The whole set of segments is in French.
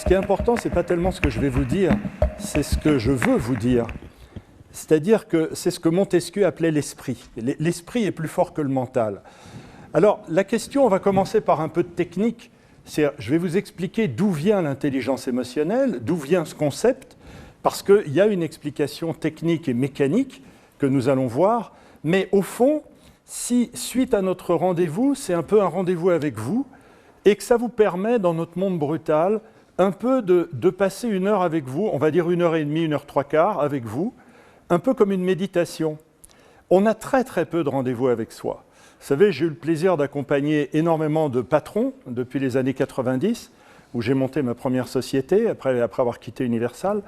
ce qui est important, ce n'est pas tellement ce que je vais vous dire, c'est ce que je veux vous dire. C'est-à-dire que c'est ce que Montesquieu appelait l'esprit. L'esprit est plus fort que le mental. Alors, la question, on va commencer par un peu de technique. Je vais vous expliquer d'où vient l'intelligence émotionnelle, d'où vient ce concept, parce qu'il y a une explication technique et mécanique que nous allons voir. Mais au fond, si, suite à notre rendez-vous, c'est un peu un rendez-vous avec vous, et que ça vous permet, dans notre monde brutal, un peu de passer une heure avec vous, on va dire 1h30, 1h15 avec vous, un peu comme une méditation. On a très très peu de rendez-vous avec soi. Vous savez, j'ai eu le plaisir d'accompagner énormément de patrons depuis les années 90, où j'ai monté ma première société, après avoir quitté Universal.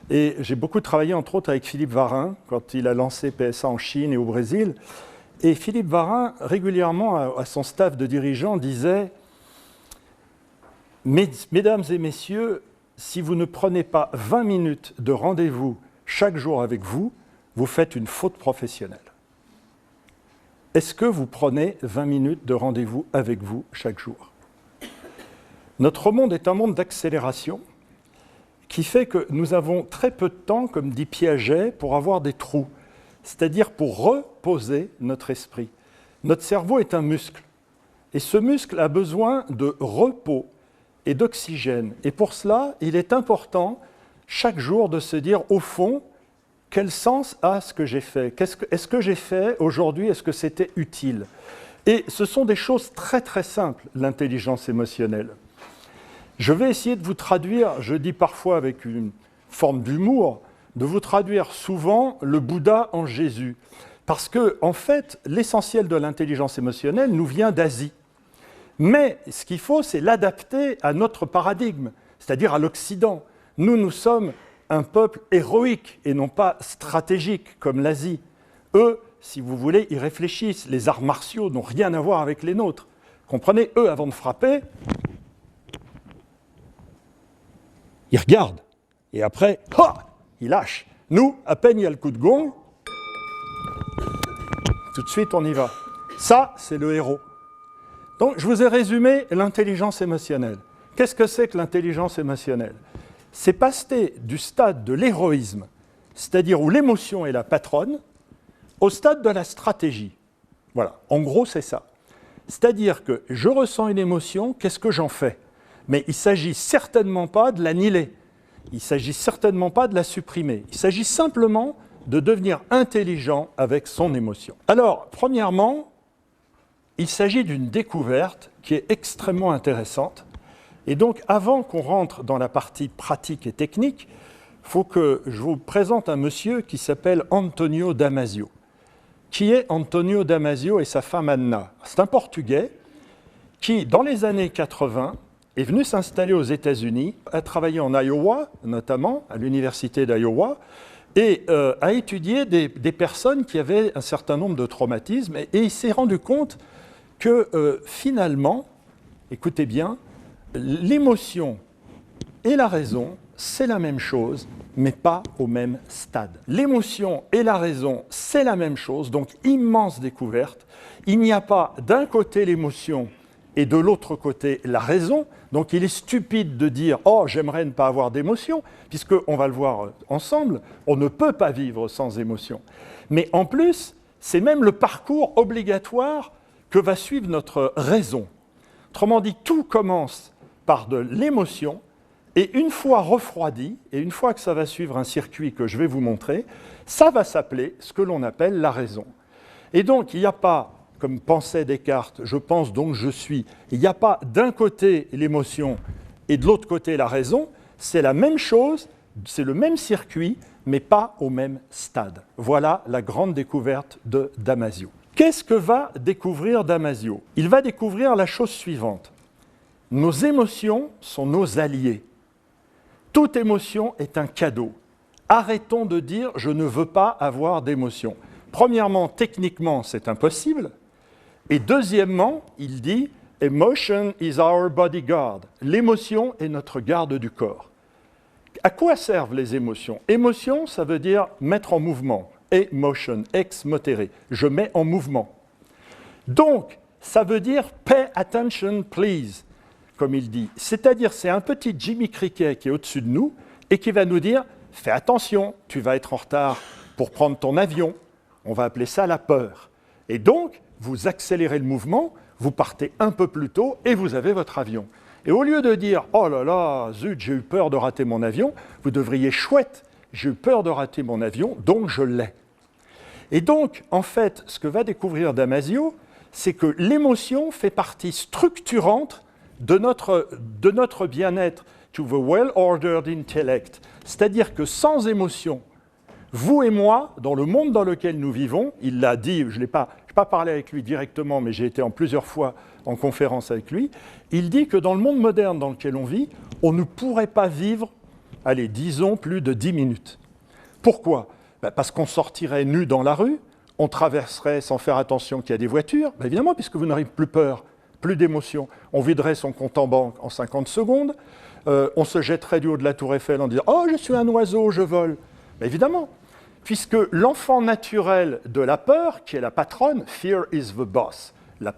Et j'ai beaucoup travaillé, entre autres, avec Philippe Varin, quand il a lancé PSA en Chine et au Brésil. Et Philippe Varin, régulièrement, à son staff de dirigeants, disait « Mesdames et messieurs, si vous ne prenez pas 20 minutes de rendez-vous chaque jour avec vous, vous faites une faute professionnelle. » Est-ce que vous prenez 20 minutes de rendez-vous avec vous chaque jour? Notre monde est un monde d'accélération qui fait que nous avons très peu de temps, comme dit Piaget, pour avoir des trous, c'est-à-dire pour reposer notre esprit. Notre cerveau est un muscle, et ce muscle a besoin de repos et d'oxygène. Et pour cela, il est important, chaque jour, de se dire, au fond, quel sens a ce que j'ai fait? Est-ce que j'ai fait aujourd'hui, est-ce que c'était utile? Et ce sont des choses très très simples, l'intelligence émotionnelle. Je vais essayer de vous traduire, je dis parfois avec une forme d'humour, de vous traduire souvent le Bouddha en Jésus. Parce que, en fait, l'essentiel de l'intelligence émotionnelle nous vient d'Asie. Mais ce qu'il faut, c'est l'adapter à notre paradigme, c'est-à-dire à l'Occident. Nous sommes un peuple héroïque et non pas stratégique comme l'Asie. Eux, si vous voulez, ils réfléchissent. Les arts martiaux n'ont rien à voir avec les nôtres. Comprenez, eux, avant de frapper, ils regardent. Et après, ils lâchent. Nous, à peine il y a le coup de gong, tout de suite on y va. Ça, c'est le héros. Donc, je vous ai résumé l'intelligence émotionnelle. Qu'est-ce que c'est que l'intelligence émotionnelle? C'est passer du stade de l'héroïsme, c'est-à-dire où l'émotion est la patronne, au stade de la stratégie. Voilà, en gros, c'est ça. C'est-à-dire que je ressens une émotion, qu'est-ce que j'en fais? Mais il ne s'agit certainement pas de l'annihiler, il ne s'agit certainement pas de la supprimer, il s'agit simplement de devenir intelligent avec son émotion. Alors, premièrement, il s'agit d'une découverte qui est extrêmement intéressante. Et donc, avant qu'on rentre dans la partie pratique et technique, il faut que je vous présente un monsieur qui s'appelle Antonio Damasio. Qui est Antonio Damasio et sa femme Anna? C'est un Portugais qui, dans les années 80, est venu s'installer aux États-Unis, a travaillé en Iowa, notamment, à l'université d'Iowa, et a étudié des personnes qui avaient un certain nombre de traumatismes. Et il s'est rendu compte que, finalement, écoutez bien, l'émotion et la raison, c'est la même chose, mais pas au même stade. L'émotion et la raison, c'est la même chose, donc immense découverte. Il n'y a pas d'un côté l'émotion et de l'autre côté la raison, donc il est stupide de dire « Oh, j'aimerais ne pas avoir d'émotion », puisqu'on va le voir ensemble, on ne peut pas vivre sans émotion. Mais en plus, c'est même le parcours obligatoire que va suivre notre raison. Autrement dit, tout commence par de l'émotion, et une fois refroidi, et une fois que ça va suivre un circuit que je vais vous montrer, ça va s'appeler ce que l'on appelle la raison. Et donc, il n'y a pas, comme pensait Descartes, je pense donc je suis, il n'y a pas d'un côté l'émotion et de l'autre côté la raison, c'est la même chose, c'est le même circuit, mais pas au même stade. Voilà la grande découverte de Damasio. Qu'est-ce que va découvrir Damasio? Il va découvrir la chose suivante. Nos émotions sont nos alliés. Toute émotion est un cadeau. Arrêtons de dire « je ne veux pas avoir d'émotion ». Premièrement, techniquement, c'est impossible. Et deuxièmement, il dit « Emotion is our bodyguard ». L'émotion est notre garde du corps. À quoi servent les émotions? Émotion, ça veut dire mettre en mouvement. Emotion, ex motere, je mets en mouvement. Donc, ça veut dire « pay attention, please ». comme il dit. C'est-à-dire, c'est un petit Jimmy Cricket qui est au-dessus de nous et qui va nous dire « Fais attention, tu vas être en retard pour prendre ton avion. » On va appeler ça la peur. Et donc, vous accélérez le mouvement, vous partez un peu plus tôt et vous avez votre avion. Et au lieu de dire « Oh là là, zut, j'ai eu peur de rater mon avion », vous devriez « Chouette, j'ai eu peur de rater mon avion, donc je l'ai ». Et donc, en fait, ce que va découvrir Damasio, c'est que l'émotion fait partie structurante de notre bien-être, to the well-ordered intellect. C'est-à-dire que sans émotion, vous et moi, dans le monde dans lequel nous vivons, il l'a dit, je n'ai pas parlé avec lui directement, mais j'ai été en plusieurs fois en conférence avec lui, il dit que dans le monde moderne dans lequel on vit, on ne pourrait pas vivre, allez, disons, plus de 10 minutes. Pourquoi ? Parce qu'on sortirait nu dans la rue, on traverserait sans faire attention qu'il y a des voitures, évidemment, puisque vous n'aurez plus peur, plus d'émotion. On viderait son compte en banque en 50 secondes, on se jetterait du haut de la tour Eiffel en disant « Oh, je suis un oiseau, je vole ». Évidemment, puisque l'enfant naturel de la peur, qui est la patronne, « Fear is the boss », la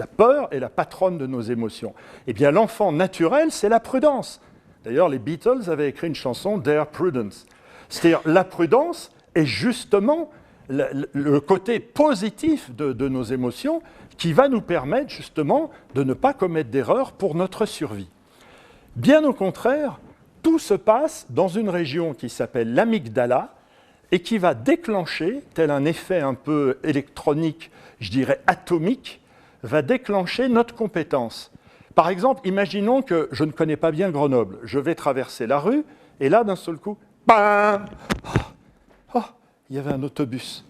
peur est la patronne de nos émotions. Eh bien, l'enfant naturel, c'est la prudence. D'ailleurs, les Beatles avaient écrit une chanson « Their Prudence ». C'est-à-dire, la prudence est justement le côté positif de nos émotions qui va nous permettre justement de ne pas commettre d'erreurs pour notre survie. Bien au contraire, tout se passe dans une région qui s'appelle l'amygdala et qui va déclencher, tel un effet un peu électronique, je dirais atomique, va déclencher notre compétence. Par exemple, imaginons que je ne connais pas bien Grenoble. Je vais traverser la rue et là, d'un seul coup, bam ! Oh, il y avait un autobus.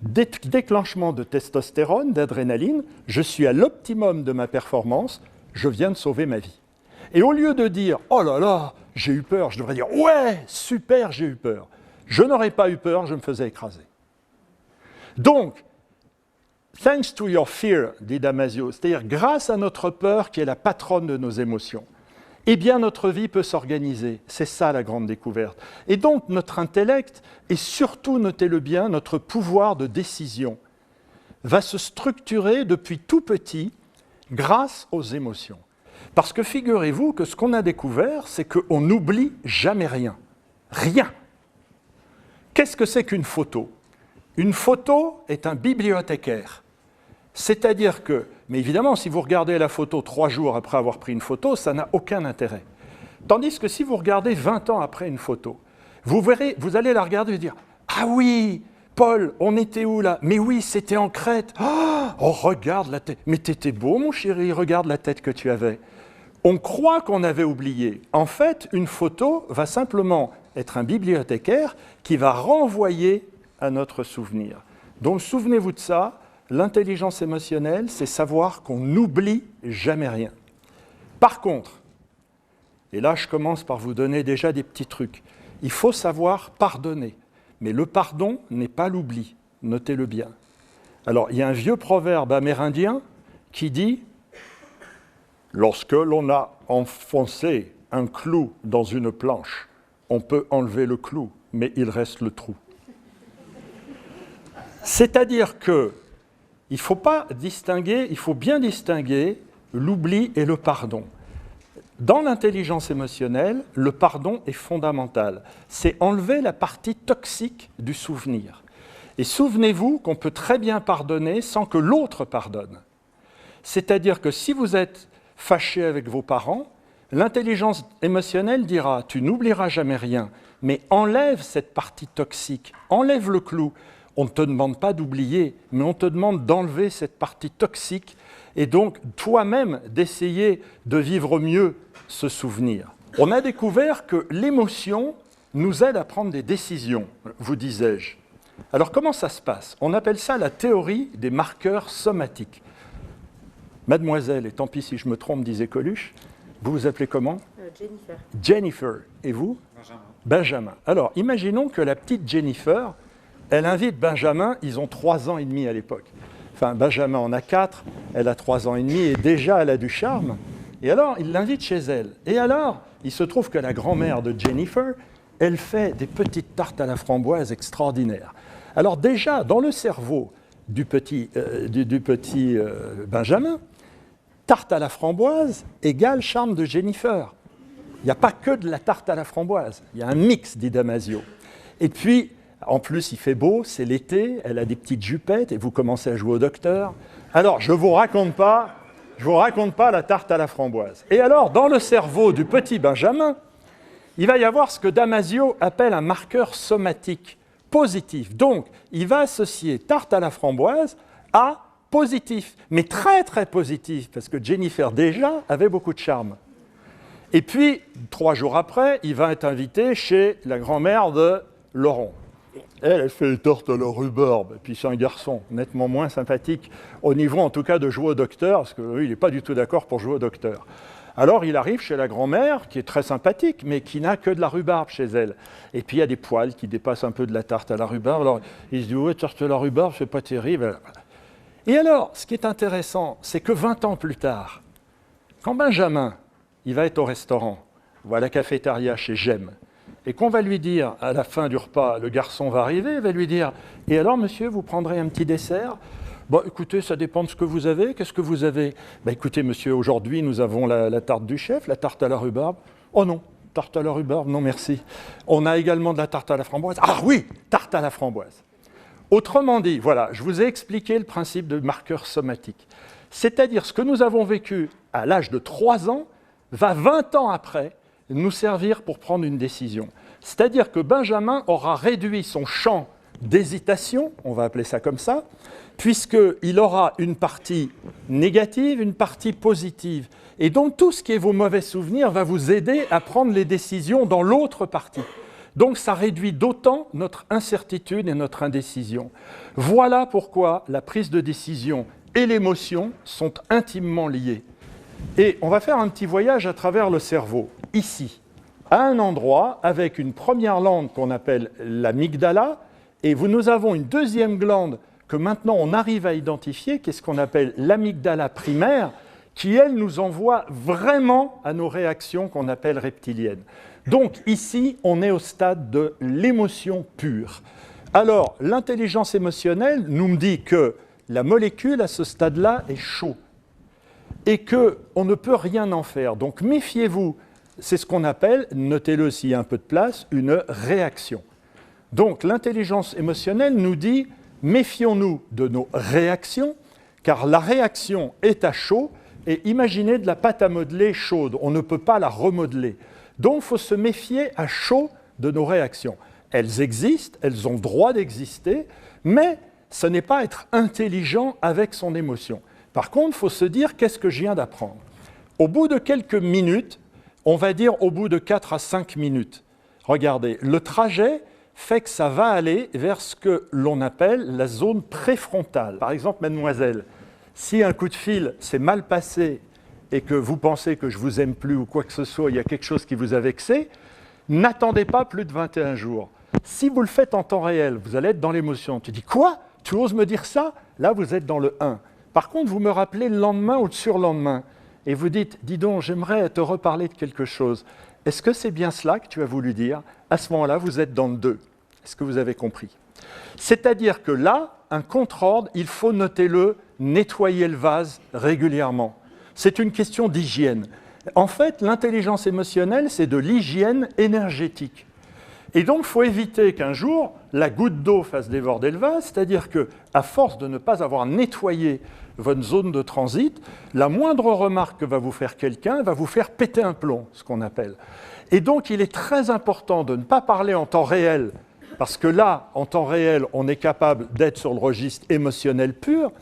Déclenchement de testostérone, d'adrénaline, je suis à l'optimum de ma performance, je viens de sauver ma vie. Et au lieu de dire « Oh là là, j'ai eu peur », je devrais dire « Ouais, super, j'ai eu peur ». Je n'aurais pas eu peur, je me faisais écraser. Donc, thanks to your fear, dit Damasio, c'est-à-dire grâce à notre peur qui est la patronne de nos émotions, eh bien notre vie peut s'organiser. C'est ça la grande découverte. Et donc notre intellect, et surtout, notez-le bien, notre pouvoir de décision, va se structurer depuis tout petit grâce aux émotions. Parce que figurez-vous que ce qu'on a découvert, c'est qu'on n'oublie jamais rien. Rien. Qu'est-ce que c'est qu'une photo ? Une photo est un bibliothécaire. C'est-à-dire que, mais évidemment, si vous regardez la photo 3 jours après avoir pris une photo, ça n'a aucun intérêt. Tandis que si vous regardez 20 ans après une photo, vous verrez, vous allez la regarder et dire « Ah oui, Paul, on était où là ? Mais oui, c'était en Crète. Oh, regarde la tête. Mais t'étais beau, mon chéri, regarde la tête que tu avais. » On croit qu'on avait oublié. En fait, une photo va simplement être un bibliothécaire qui va renvoyer à notre souvenir. Donc, souvenez-vous de ça. L'intelligence émotionnelle, c'est savoir qu'on n'oublie jamais rien. Par contre, et là je commence par vous donner déjà des petits trucs, il faut savoir pardonner. Mais le pardon n'est pas l'oubli, notez-le bien. Alors, il y a un vieux proverbe amérindien qui dit « Lorsque l'on a enfoncé un clou dans une planche, on peut enlever le clou, mais il reste le trou. » C'est-à-dire que il faut bien distinguer l'oubli et le pardon. Dans l'intelligence émotionnelle, le pardon est fondamental. C'est enlever la partie toxique du souvenir. Et souvenez-vous qu'on peut très bien pardonner sans que l'autre pardonne. C'est-à-dire que si vous êtes fâché avec vos parents, l'intelligence émotionnelle dira « tu n'oublieras jamais rien, mais enlève cette partie toxique, enlève le clou ». On ne te demande pas d'oublier, mais on te demande d'enlever cette partie toxique et donc toi-même d'essayer de vivre mieux ce souvenir. On a découvert que l'émotion nous aide à prendre des décisions, vous disais-je. Alors comment ça se passe ? On appelle ça la théorie des marqueurs somatiques. Mademoiselle, et tant pis si je me trompe, disait Coluche, vous vous appelez comment ? Jennifer. Jennifer. Et vous ? Benjamin. Benjamin. Alors imaginons que la petite Jennifer, elle invite Benjamin, ils ont 3 ans et demi à l'époque. Enfin, Benjamin en a 4, elle a 3 ans et demi et déjà elle a du charme. Et alors, il l'invite chez elle. Et alors, il se trouve que la grand-mère de Jennifer, elle fait des petites tartes à la framboise extraordinaires. Alors déjà, dans le cerveau du petit Benjamin, tarte à la framboise égale charme de Jennifer. Il n'y a pas que de la tarte à la framboise, il y a un mix, dit Damasio. Et puis, en plus, il fait beau, c'est l'été, elle a des petites jupettes et vous commencez à jouer au docteur. Alors, je ne vous raconte pas la tarte à la framboise. Et alors, dans le cerveau du petit Benjamin, il va y avoir ce que Damasio appelle un marqueur somatique positif. Donc, il va associer tarte à la framboise à positif, mais très très positif, parce que Jennifer déjà avait beaucoup de charme. Et puis, 3 jours après, il va être invité chez la grand-mère de Laurent. Elle fait les tartes à la rhubarbe, et puis c'est un garçon nettement moins sympathique, au niveau en tout cas de jouer au docteur, parce que lui, il n'est pas du tout d'accord pour jouer au docteur. Alors il arrive chez la grand-mère, qui est très sympathique, mais qui n'a que de la rhubarbe chez elle. Et puis il y a des poils qui dépassent un peu de la tarte à la rhubarbe, alors il se dit « ouais, tarte à la rhubarbe, c'est pas terrible ». Et alors, ce qui est intéressant, c'est que 20 ans plus tard, quand Benjamin, il va être au restaurant, ou à la cafétéria chez Gem, et qu'on va lui dire, à la fin du repas, le garçon va arriver, il va lui dire « Et alors, monsieur, vous prendrez un petit dessert ?» Bon, écoutez, ça dépend de ce que vous avez. Qu'est-ce que vous avez? Écoutez, monsieur, aujourd'hui, nous avons la tarte du chef, la tarte à la rhubarbe. Oh non, tarte à la rhubarbe, non merci. On a également de la tarte à la framboise. Ah oui, tarte à la framboise. Autrement dit, voilà, je vous ai expliqué le principe de marqueur somatique. C'est-à-dire, ce que nous avons vécu à l'âge de 3 ans va 20 ans après nous servir pour prendre une décision. C'est-à-dire que Benjamin aura réduit son champ d'hésitation, on va appeler ça comme ça, puisqu'il aura une partie négative, une partie positive. Et donc tout ce qui est vos mauvais souvenirs va vous aider à prendre les décisions dans l'autre partie. Donc ça réduit d'autant notre incertitude et notre indécision. Voilà pourquoi la prise de décision et l'émotion sont intimement liées. Et on va faire un petit voyage à travers le cerveau, ici, à un endroit avec une première glande qu'on appelle l'amygdala, et nous avons une deuxième glande que maintenant on arrive à identifier, qui est ce qu'on appelle l'amygdala primaire, qui, elle, nous envoie vraiment à nos réactions qu'on appelle reptiliennes. Donc ici, on est au stade de l'émotion pure. Alors, l'intelligence émotionnelle nous dit que la molécule, à ce stade-là, est chaude et qu'on ne peut rien en faire. Donc méfiez-vous, c'est ce qu'on appelle, notez-le s'il y a un peu de place, une réaction. Donc l'intelligence émotionnelle nous dit, méfions-nous de nos réactions, car la réaction est à chaud, et imaginez de la pâte à modeler chaude, on ne peut pas la remodeler. Donc il faut se méfier à chaud de nos réactions. Elles existent, elles ont droit d'exister, mais ce n'est pas être intelligent avec son émotion. Par contre, il faut se dire, qu'est-ce que je viens d'apprendre? Au bout de quelques minutes, on va dire au bout de 4 à 5 minutes, regardez, le trajet fait que ça va aller vers ce que l'on appelle la zone préfrontale. Par exemple, mademoiselle, si un coup de fil s'est mal passé et que vous pensez que je ne vous aime plus ou quoi que ce soit, il y a quelque chose qui vous a vexé, n'attendez pas plus de 21 jours. Si vous le faites en temps réel, vous allez être dans l'émotion. Tu dis, quoi? Tu oses me dire ça? Là, vous êtes dans le 1. Par contre, vous me rappelez le lendemain ou le surlendemain, et vous dites, dis donc, j'aimerais te reparler de quelque chose. Est-ce que c'est bien cela que tu as voulu dire? À ce moment-là, vous êtes dans le 2. Est-ce que vous avez compris? C'est-à-dire que là, un contre-ordre, il faut, notez-le, nettoyer le vase régulièrement. C'est une question d'hygiène. En fait, l'intelligence émotionnelle, c'est de l'hygiène énergétique. Et donc, il faut éviter qu'un jour, la goutte d'eau fasse déborder le vase, c'est-à-dire qu'à force de ne pas avoir nettoyé votre zone de transit, la moindre remarque que va vous faire quelqu'un va vous faire péter un plomb, ce qu'on appelle. Et donc, il est très important de ne pas parler en temps réel, parce que là, en temps réel, on est capable d'être sur le registre émotionnel pur,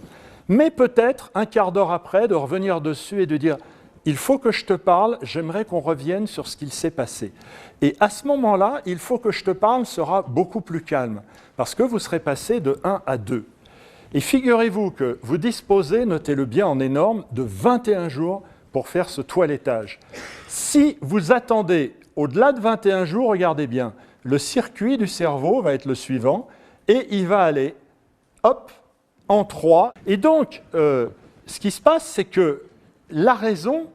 mais peut-être, un quart d'heure après, de revenir dessus et de dire « il faut que je te parle, j'aimerais qu'on revienne sur ce qu'il s'est passé ». Et à ce moment-là, « il faut que je te parle » sera beaucoup plus calme, parce que vous serez passé de 1 à 2. Et figurez-vous que vous disposez, notez-le bien en énorme, de 21 jours pour faire ce toilettage. Si vous attendez au-delà de 21 jours, regardez bien, le circuit du cerveau va être le suivant, et il va aller, hop, en 3. Et donc, ce qui se passe, c'est que la raison,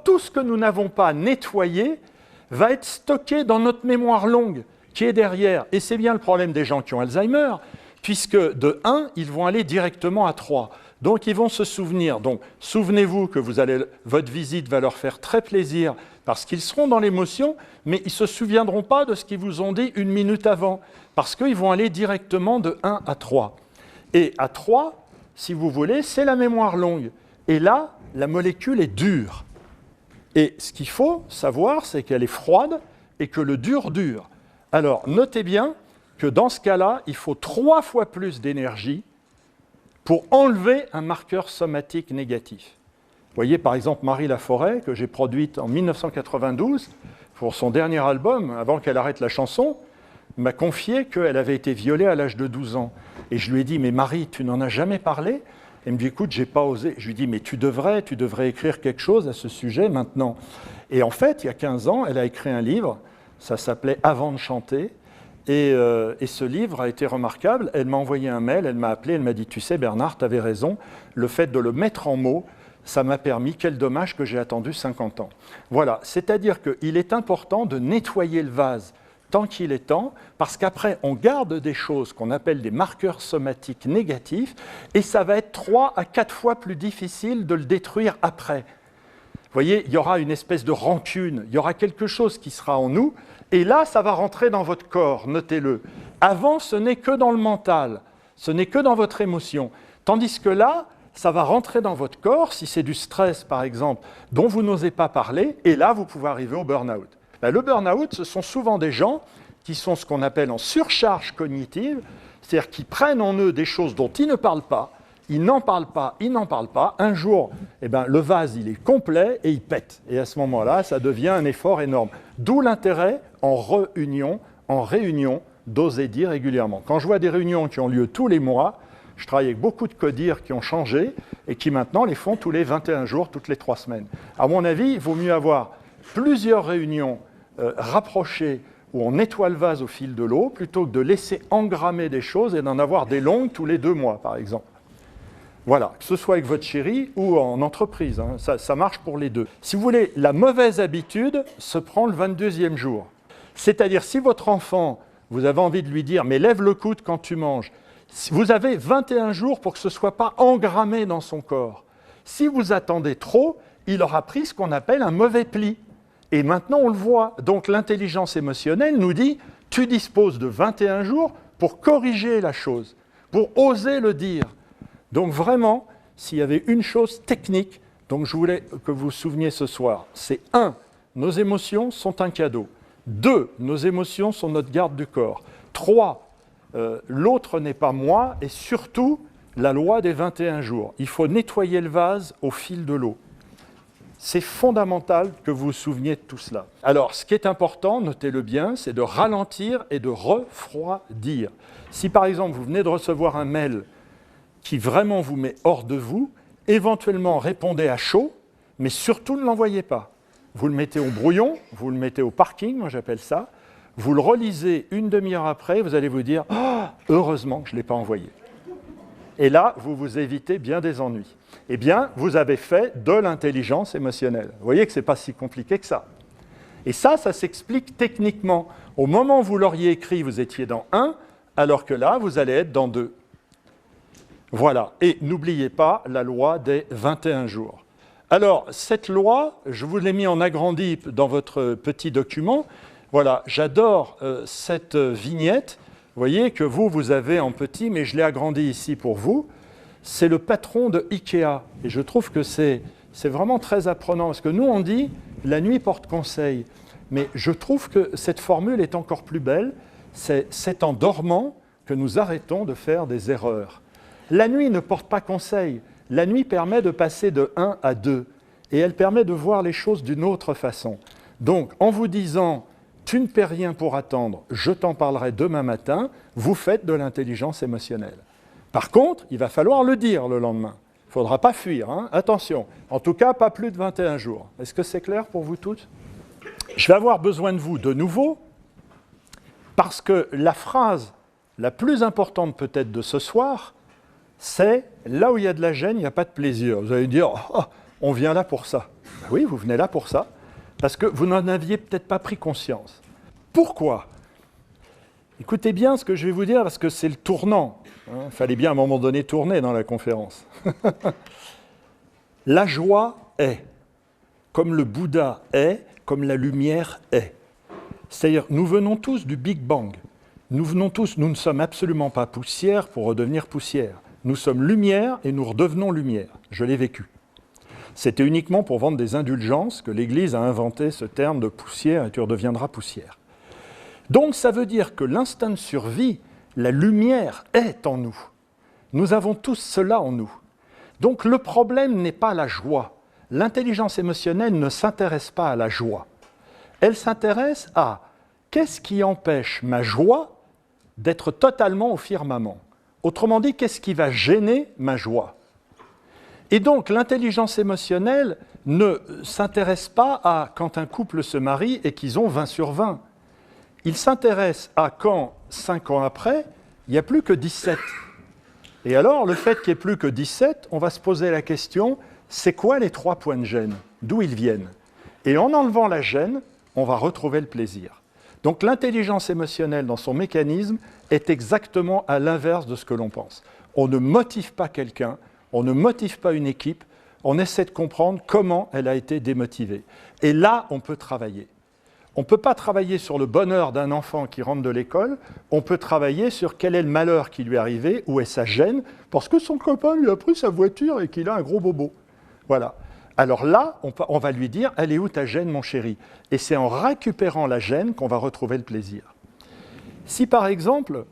tout ce que nous n'avons pas nettoyé, va être stocké dans notre mémoire longue, qui est derrière. Et c'est bien le problème des gens qui ont Alzheimer, puisque de 1, ils vont aller directement à 3. Donc ils vont se souvenir. Donc souvenez-vous que votre visite va leur faire très plaisir parce qu'ils seront dans l'émotion, mais ils ne se souviendront pas de ce qu'ils vous ont dit une minute avant, parce qu'ils vont aller directement de 1 à 3. Et à 3, si vous voulez, c'est la mémoire longue. Et là, la molécule est dure. Et ce qu'il faut savoir, c'est qu'elle est froide et que le dur dure. Alors notez bien que dans ce cas-là, il faut 3 fois plus d'énergie pour enlever un marqueur somatique négatif. Vous voyez par exemple Marie Laforêt, que j'ai produite en 1992, pour son dernier album, avant qu'elle arrête la chanson, m'a confié qu'elle avait été violée à l'âge de 12 ans. Et je lui ai dit, mais Marie, tu n'en as jamais parlé? Elle me dit, écoute, j'ai pas osé. Je lui ai dit, mais tu devrais écrire quelque chose à ce sujet maintenant. Et en fait, il y a 15 ans, elle a écrit un livre, ça s'appelait « Avant de chanter ». Et ce livre a été remarquable. Elle m'a envoyé un mail, elle m'a appelé, elle m'a dit « Tu sais Bernard, tu avais raison, le fait de le mettre en mots, ça m'a permis, quel dommage que j'ai attendu 50 ans. » Voilà, c'est-à-dire qu'il est important de nettoyer le vase tant qu'il est temps, parce qu'après, on garde des choses qu'on appelle des marqueurs somatiques négatifs, et ça va être 3 à 4 fois plus difficile de le détruire après. Vous voyez, il y aura une espèce de rancune, il y aura quelque chose qui sera en nous, et là, ça va rentrer dans votre corps, notez-le. Avant, ce n'est que dans le mental, ce n'est que dans votre émotion. Tandis que là, ça va rentrer dans votre corps, si c'est du stress, par exemple, dont vous n'osez pas parler, et là, vous pouvez arriver au burn-out. Le burn-out, ce sont souvent des gens qui sont ce qu'on appelle en surcharge cognitive, c'est-à-dire qui prennent en eux des choses dont ils ne parlent pas, ils n'en parlent pas, ils n'en parlent pas. Un jour, le vase, il est complet et il pète. Et à ce moment-là, ça devient un effort énorme. D'où l'intérêt, en réunion, d'oser dire régulièrement. Quand je vois des réunions qui ont lieu tous les mois, je travaille avec beaucoup de codires qui ont changé et qui maintenant les font tous les 21 jours, toutes les 3 semaines. À mon avis, il vaut mieux avoir plusieurs réunions rapprochées où on nettoie le vase au fil de l'eau, plutôt que de laisser engrammer des choses et d'en avoir des longues tous les 2 mois, par exemple. Voilà, que ce soit avec votre chérie ou en entreprise, hein, ça marche pour les deux. Si vous voulez, la mauvaise habitude se prend le 22e jour. C'est-à-dire, si votre enfant, vous avez envie de lui dire « mais lève le coude quand tu manges », vous avez 21 jours pour que ce ne soit pas engrammé dans son corps. Si vous attendez trop, il aura pris ce qu'on appelle un mauvais pli. Et maintenant, on le voit. Donc, l'intelligence émotionnelle nous dit « tu disposes de 21 jours pour corriger la chose, pour oser le dire ». Donc, vraiment, s'il y avait une chose technique dont je voulais que vous vous souveniez ce soir, c'est 1. Nos émotions sont un cadeau. 2. Nos émotions sont notre garde du corps. 3. L'autre n'est pas moi. Et surtout, la loi des 21 jours. Il faut nettoyer le vase au fil de l'eau. C'est fondamental que vous vous souveniez de tout cela. Alors, ce qui est important, notez-le bien, c'est de ralentir et de refroidir. Si par exemple, vous venez de recevoir un mail qui vraiment vous met hors de vous, éventuellement répondez à chaud, mais surtout ne l'envoyez pas. Vous le mettez au brouillon, vous le mettez au parking, moi j'appelle ça, vous le relisez une demi-heure après, vous allez vous dire « Ah, heureusement que je ne l'ai pas envoyé ». Et là, vous vous évitez bien des ennuis. Eh bien, vous avez fait de l'intelligence émotionnelle. Vous voyez que ce n'est pas si compliqué que ça. Et ça s'explique techniquement. Au moment où vous l'auriez écrit, vous étiez dans 1, alors que là, vous allez être dans 2. Voilà. Et n'oubliez pas la loi des 21 jours. Alors, cette loi, je vous l'ai mis en agrandi dans votre petit document. Voilà, j'adore cette vignette. Vous voyez que vous avez en petit, mais je l'ai agrandi ici pour vous. C'est le patron de Ikea. Et je trouve que c'est vraiment très apprenant. Parce que nous, on dit « la nuit porte conseil ». Mais je trouve que cette formule est encore plus belle. C'est en dormant que nous arrêtons de faire des erreurs. La nuit ne porte pas conseil. La nuit permet de passer de 1 à 2. Et elle permet de voir les choses d'une autre façon. Donc, en vous disant « tu ne perds rien pour attendre, je t'en parlerai demain matin », vous faites de l'intelligence émotionnelle. Par contre, il va falloir le dire le lendemain. Il ne faudra pas fuir, hein. Attention. En tout cas, pas plus de 21 jours. Est-ce que c'est clair pour vous toutes? Je vais avoir besoin de vous de nouveau, parce que la phrase la plus importante peut-être de ce soir, c'est « là où il y a de la gêne, il n'y a pas de plaisir ». Vous allez dire « oh, on vient là pour ça ». Oui, vous venez là pour ça, parce que vous n'en aviez peut-être pas pris conscience. Pourquoi? Écoutez bien ce que je vais vous dire parce que c'est le tournant. Il fallait bien à un moment donné tourner dans la conférence. La joie est, comme le Bouddha est, comme la lumière est. C'est-à-dire, nous venons tous du Big Bang. Nous ne sommes absolument pas poussière pour redevenir poussière. Nous sommes lumière et nous redevenons lumière. Je l'ai vécu. C'était uniquement pour vendre des indulgences que l'Église a inventé ce terme de poussière et tu redeviendras poussière. Donc ça veut dire que l'instinct de survie, la lumière est en nous. Nous avons tous cela en nous. Donc le problème n'est pas la joie. L'intelligence émotionnelle ne s'intéresse pas à la joie. Elle s'intéresse à qu'est-ce qui empêche ma joie d'être totalement au firmament. Autrement dit, qu'est-ce qui va gêner ma joie? Et donc l'intelligence émotionnelle ne s'intéresse pas à quand un couple se marie et qu'ils ont 20 sur 20. Il s'intéresse à quand, 5 ans après, il n'y a plus que 17. Et alors, le fait qu'il n'y ait plus que 17, on va se poser la question, c'est quoi les 3 points de gêne? D'où ils viennent? Et en enlevant la gêne, on va retrouver le plaisir. Donc l'intelligence émotionnelle, dans son mécanisme, est exactement à l'inverse de ce que l'on pense. On ne motive pas quelqu'un, on ne motive pas une équipe, on essaie de comprendre comment elle a été démotivée. Et là, on peut travailler. On ne peut pas travailler sur le bonheur d'un enfant qui rentre de l'école, on peut travailler sur quel est le malheur qui lui est arrivé, où est sa gêne, parce que son copain lui a pris sa voiture et qu'il a un gros bobo. Voilà. Alors là, on va lui dire, elle est où ta gêne, mon chéri? Et c'est en récupérant la gêne qu'on va retrouver le plaisir. Si par exemple,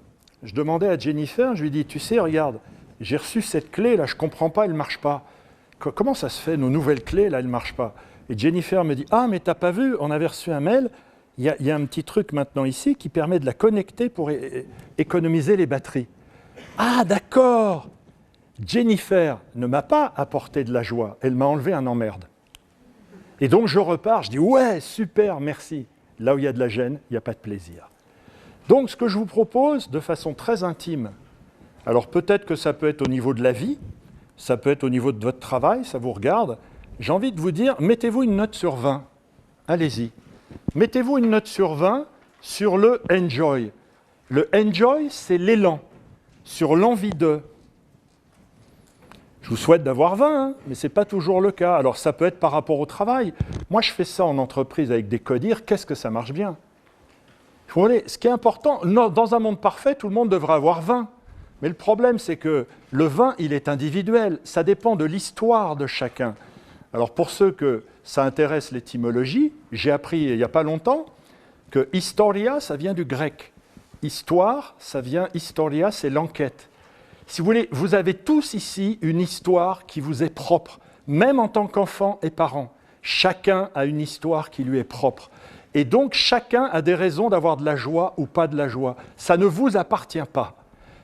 je demandais à Jennifer, je lui dis, tu sais, regarde, j'ai reçu cette clé, là, je ne comprends pas, elle ne marche pas. Comment ça se fait, nos nouvelles clés, là, elles ne marchent pas? Et Jennifer me dit, ah, mais t'as pas vu, on avait reçu un mail, il y a un petit truc maintenant ici qui permet de la connecter pour économiser les batteries. Ah, d'accord! Jennifer ne m'a pas apporté de la joie, elle m'a enlevé un emmerde. Et donc je repars, je dis, ouais, super, merci. Là où il y a de la gêne, il n'y a pas de plaisir. Donc ce que je vous propose, de façon très intime, alors peut-être que ça peut être au niveau de la vie, ça peut être au niveau de votre travail, ça vous regarde, j'ai envie de vous dire, mettez-vous une note sur 20. Allez-y. Mettez-vous une note sur 20 sur le enjoy. Le enjoy, c'est l'élan, sur l'envie de. Je vous souhaite d'avoir 20, hein, mais ce n'est pas toujours le cas. Alors ça peut être par rapport au travail. Moi, je fais ça en entreprise avec des codir, qu'est-ce que ça marche bien? Vous voyez, ce qui est important, dans un monde parfait, tout le monde devrait avoir 20. Mais le problème, c'est que le 20, il est individuel. Ça dépend de l'histoire de chacun. Alors pour ceux que ça intéresse l'étymologie, j'ai appris il n'y a pas longtemps que historia, ça vient du grec. Histoire, ça vient, historia, c'est l'enquête. Si vous voulez, vous avez tous ici une histoire qui vous est propre, même en tant qu'enfant et parent. Chacun a une histoire qui lui est propre. Et donc chacun a des raisons d'avoir de la joie ou pas de la joie. Ça ne vous appartient pas.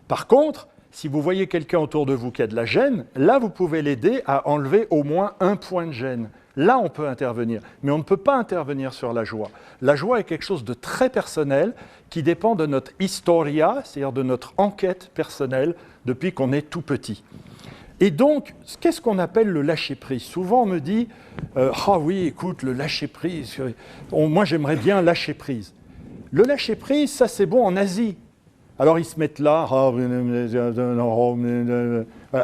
Par contre, si vous voyez quelqu'un autour de vous qui a de la gêne, là, vous pouvez l'aider à enlever au moins un point de gêne. Là, on peut intervenir, mais on ne peut pas intervenir sur la joie. La joie est quelque chose de très personnel qui dépend de notre historia, c'est-à-dire de notre enquête personnelle depuis qu'on est tout petit. Et donc, qu'est-ce qu'on appelle le lâcher-prise? Souvent, on me dit « Ah oui, écoute, le lâcher-prise, moi j'aimerais bien lâcher prise ». Le lâcher-prise, ça c'est bon en Asie. Alors ils se mettent là, voilà.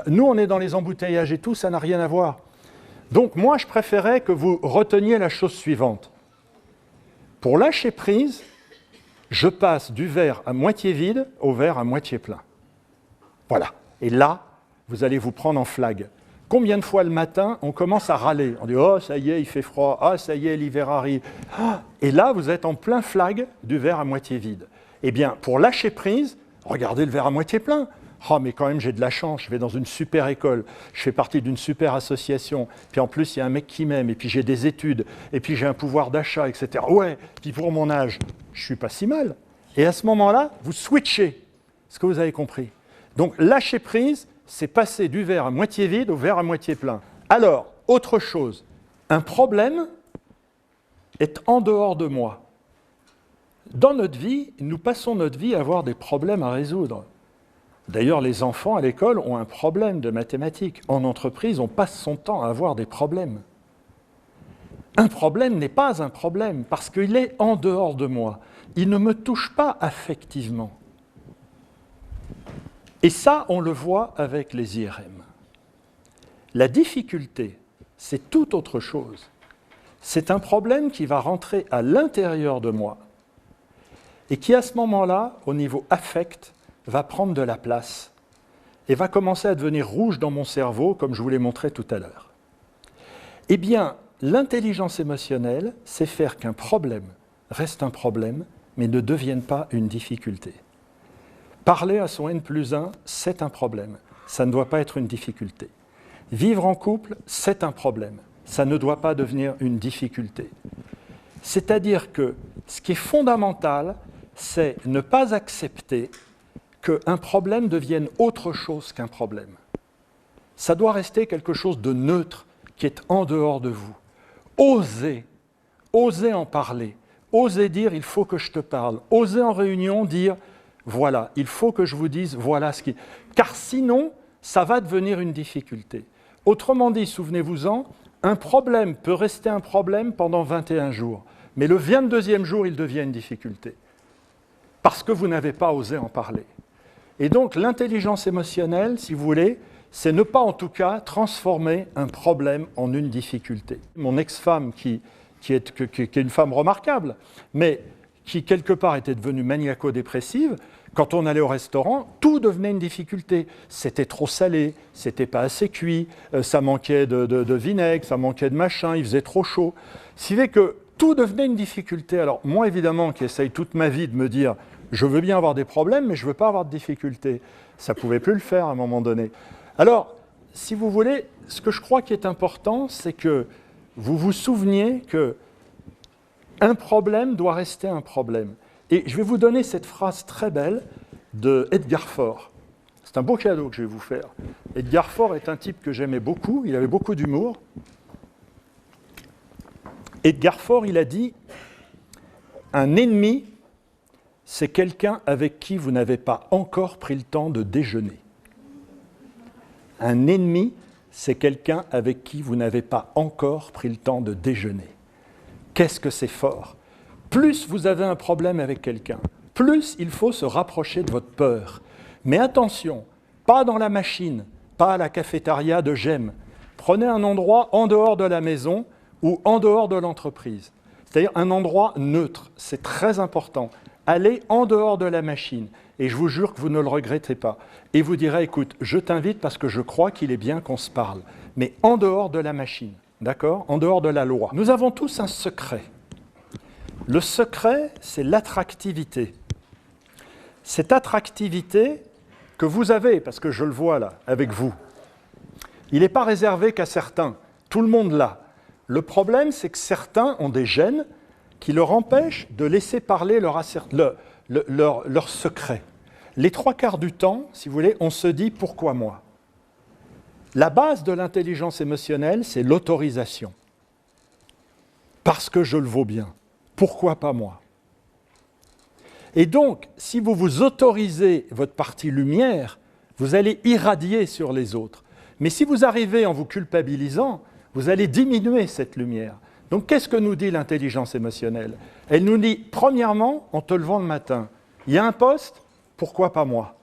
Nous on est dans les embouteillages et tout, ça n'a rien à voir. Donc moi je préférais que vous reteniez la chose suivante. Pour lâcher prise, je passe du verre à moitié vide au verre à moitié plein. Voilà. Et là, vous allez vous prendre en flag. Combien de fois le matin on commence à râler? On dit « Oh, ça y est, il fait froid. Ah, ça y est, l'hiver arrive. Ah » Et là, vous êtes en plein flag du verre à moitié vide. Eh bien, pour lâcher prise, regardez le verre à moitié plein. Oh, mais quand même, j'ai de la chance, je vais dans une super école, je fais partie d'une super association, puis en plus, il y a un mec qui m'aime, et puis j'ai des études, et puis j'ai un pouvoir d'achat, etc. Ouais, puis pour mon âge, je ne suis pas si mal. Et à ce moment-là, vous switchez. Ce que vous avez compris. Donc, lâcher prise, c'est passer du verre à moitié vide au verre à moitié plein. Alors, autre chose, un problème est en dehors de moi. Dans notre vie, nous passons notre vie à avoir des problèmes à résoudre. D'ailleurs, les enfants à l'école ont un problème de mathématiques. En entreprise, on passe son temps à avoir des problèmes. Un problème n'est pas un problème parce qu'il est en dehors de moi. il ne me touche pas affectivement. Et ça, on le voit avec les IRM. La difficulté, c'est tout autre chose. C'est un problème qui va rentrer à l'intérieur de moi et qui, à ce moment-là, au niveau affect, va prendre de la place et va commencer à devenir rouge dans mon cerveau, comme je vous l'ai montré tout à l'heure. Eh bien, l'intelligence émotionnelle, c'est faire qu'un problème reste un problème, mais ne devienne pas une difficulté. Parler à son N+1, c'est un problème. Ça ne doit pas être une difficulté. Vivre en couple, c'est un problème. Ça ne doit pas devenir une difficulté. C'est-à-dire que ce qui est fondamental, c'est ne pas accepter qu'un problème devienne autre chose qu'un problème. Ça doit rester quelque chose de neutre qui est en dehors de vous. Osez en parler. Osez dire « il faut que je te parle ». Osez en réunion dire « voilà, il faut que je vous dise voilà ce qui… » Car sinon, ça va devenir une difficulté. Autrement dit, souvenez-vous-en, un problème peut rester un problème pendant 21 jours, mais le 22e jour, il devient une difficulté. Parce que vous n'avez pas osé en parler. Et donc, l'intelligence émotionnelle, si vous voulez, c'est ne pas en tout cas transformer un problème en une difficulté. Mon ex-femme, qui est une femme remarquable, mais qui quelque part était devenue maniaco-dépressive, quand on allait au restaurant, tout devenait une difficulté. C'était trop salé, c'était pas assez cuit, ça manquait de vinaigre, ça manquait de machin, il faisait trop chaud. Ce qui fait que tout devenait une difficulté. Alors moi, évidemment, qui essaye toute ma vie de me dire « je veux bien avoir des problèmes, mais je ne veux pas avoir de difficultés », ça ne pouvait plus le faire à un moment donné. Alors, si vous voulez, ce que je crois qui est important, c'est que vous vous souveniez qu'un problème doit rester un problème. Et je vais vous donner cette phrase très belle de Edgar Faure. C'est un beau cadeau que je vais vous faire. Edgar Faure est un type que j'aimais beaucoup, il avait beaucoup d'humour. Edgar Faure, il a dit « Un ennemi, c'est quelqu'un avec qui vous n'avez pas encore pris le temps de déjeuner. » Un ennemi, c'est quelqu'un avec qui vous n'avez pas encore pris le temps de déjeuner. Qu'est-ce que c'est fort ? Plus vous avez un problème avec quelqu'un, plus il faut se rapprocher de votre peur. Mais attention, pas dans la machine, pas à la cafétéria de Gênes. Prenez un endroit en dehors de la maison ou en dehors de l'entreprise. C'est-à-dire un endroit neutre, c'est très important. Allez en dehors de la machine. Et je vous jure que vous ne le regrettez pas. Et vous direz, écoute, je t'invite parce que je crois qu'il est bien qu'on se parle. Mais en dehors de la machine, d'accord ? En dehors de la loi. Nous avons tous un secret. Le secret, c'est l'attractivité. Cette attractivité que vous avez, parce que je le vois là, avec vous, il n'est pas réservé qu'à certains. Tout le monde l'a. Le problème, c'est que certains ont des gènes qui leur empêchent de laisser parler leur secret. Les 3/4 du temps, si vous voulez, on se dit « pourquoi moi ?» La base de l'intelligence émotionnelle, c'est l'autorisation. Parce que je le vaux bien. Pourquoi pas moi ? Et donc, si vous vous autorisez votre partie lumière, vous allez irradier sur les autres. Mais si vous arrivez en vous culpabilisant, vous allez diminuer cette lumière. Donc, qu'est-ce que nous dit l'intelligence émotionnelle ? Elle nous dit, premièrement, en te levant le matin, il y a un poste, pourquoi pas moi ?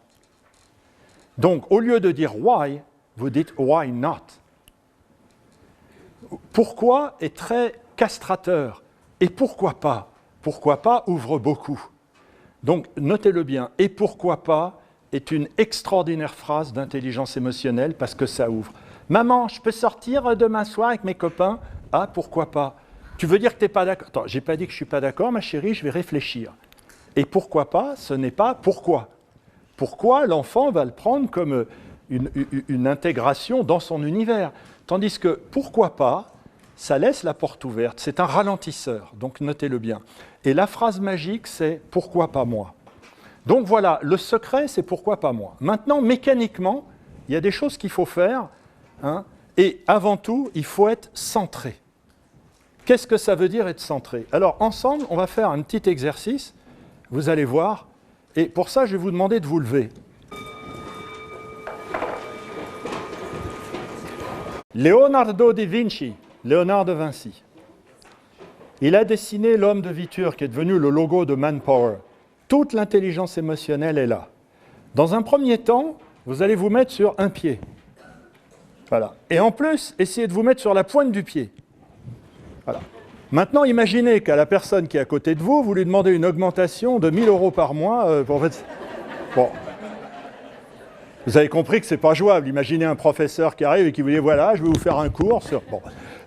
Donc, au lieu de dire « why », vous dites « why not ». Pourquoi est très castrateur. Et pourquoi pas ? Pourquoi pas ouvre beaucoup. Donc, notez-le bien. Et pourquoi pas est une extraordinaire phrase d'intelligence émotionnelle parce que ça ouvre. Maman, je peux sortir demain soir avec mes copains ? Ah, pourquoi pas ? Tu veux dire que tu n'es pas d'accord ? Attends, je n'ai pas dit que je ne suis pas d'accord, ma chérie, je vais réfléchir. Et pourquoi pas, ce n'est pas pourquoi. Pourquoi l'enfant va le prendre comme une intégration dans son univers. Tandis que pourquoi pas, ça laisse la porte ouverte. C'est un ralentisseur, donc notez-le bien. Et la phrase magique, c'est « pourquoi pas moi ?» Donc voilà, le secret, c'est « pourquoi pas moi ?» Maintenant, mécaniquement, il y a des choses qu'il faut faire, hein, et avant tout, il faut être centré. Qu'est-ce que ça veut dire être centré? Alors, ensemble, on va faire un petit exercice, vous allez voir, et pour ça, je vais vous demander de vous lever. Leonardo da Vinci, Léonard de Vinci. Il a dessiné l'homme de Vitur, qui est devenu le logo de Manpower. Toute l'intelligence émotionnelle est là. Dans un premier temps, vous allez vous mettre sur un pied. Voilà. Et en plus, essayez de vous mettre sur la pointe du pied. Voilà. Maintenant, imaginez qu'à la personne qui est à côté de vous, vous lui demandez une augmentation de 1 000 € par mois. Bon. Vous avez compris que ce n'est pas jouable. Imaginez un professeur qui arrive et qui vous dit « Voilà, je vais vous faire un cours sur... » Bon.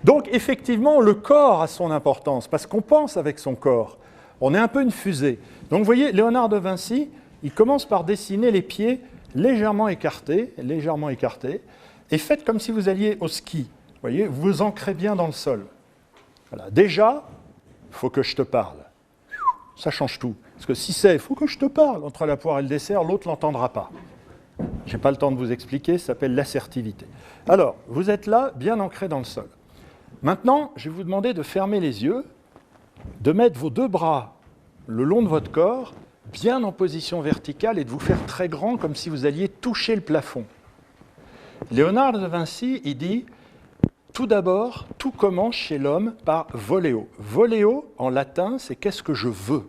Donc, effectivement, le corps a son importance, parce qu'on pense avec son corps. On est un peu une fusée. Donc, vous voyez, Léonard de Vinci, il commence par dessiner les pieds légèrement écartés, et faites comme si vous alliez au ski. Vous voyez, vous vous ancrez bien dans le sol. Voilà. Déjà, il faut que je te parle. Ça change tout. Parce que si c'est « il faut que je te parle » entre la poire et le dessert, l'autre ne l'entendra pas. Je n'ai pas le temps de vous expliquer, ça s'appelle l'assertivité. Alors, vous êtes là, bien ancré dans le sol. Maintenant, je vais vous demander de fermer les yeux, de mettre vos 2 bras le long de votre corps, bien en position verticale, et de vous faire très grand, comme si vous alliez toucher le plafond. Léonard de Vinci, il dit, tout d'abord, tout commence chez l'homme par voléo. Voléo, en latin, c'est qu'est-ce que je veux?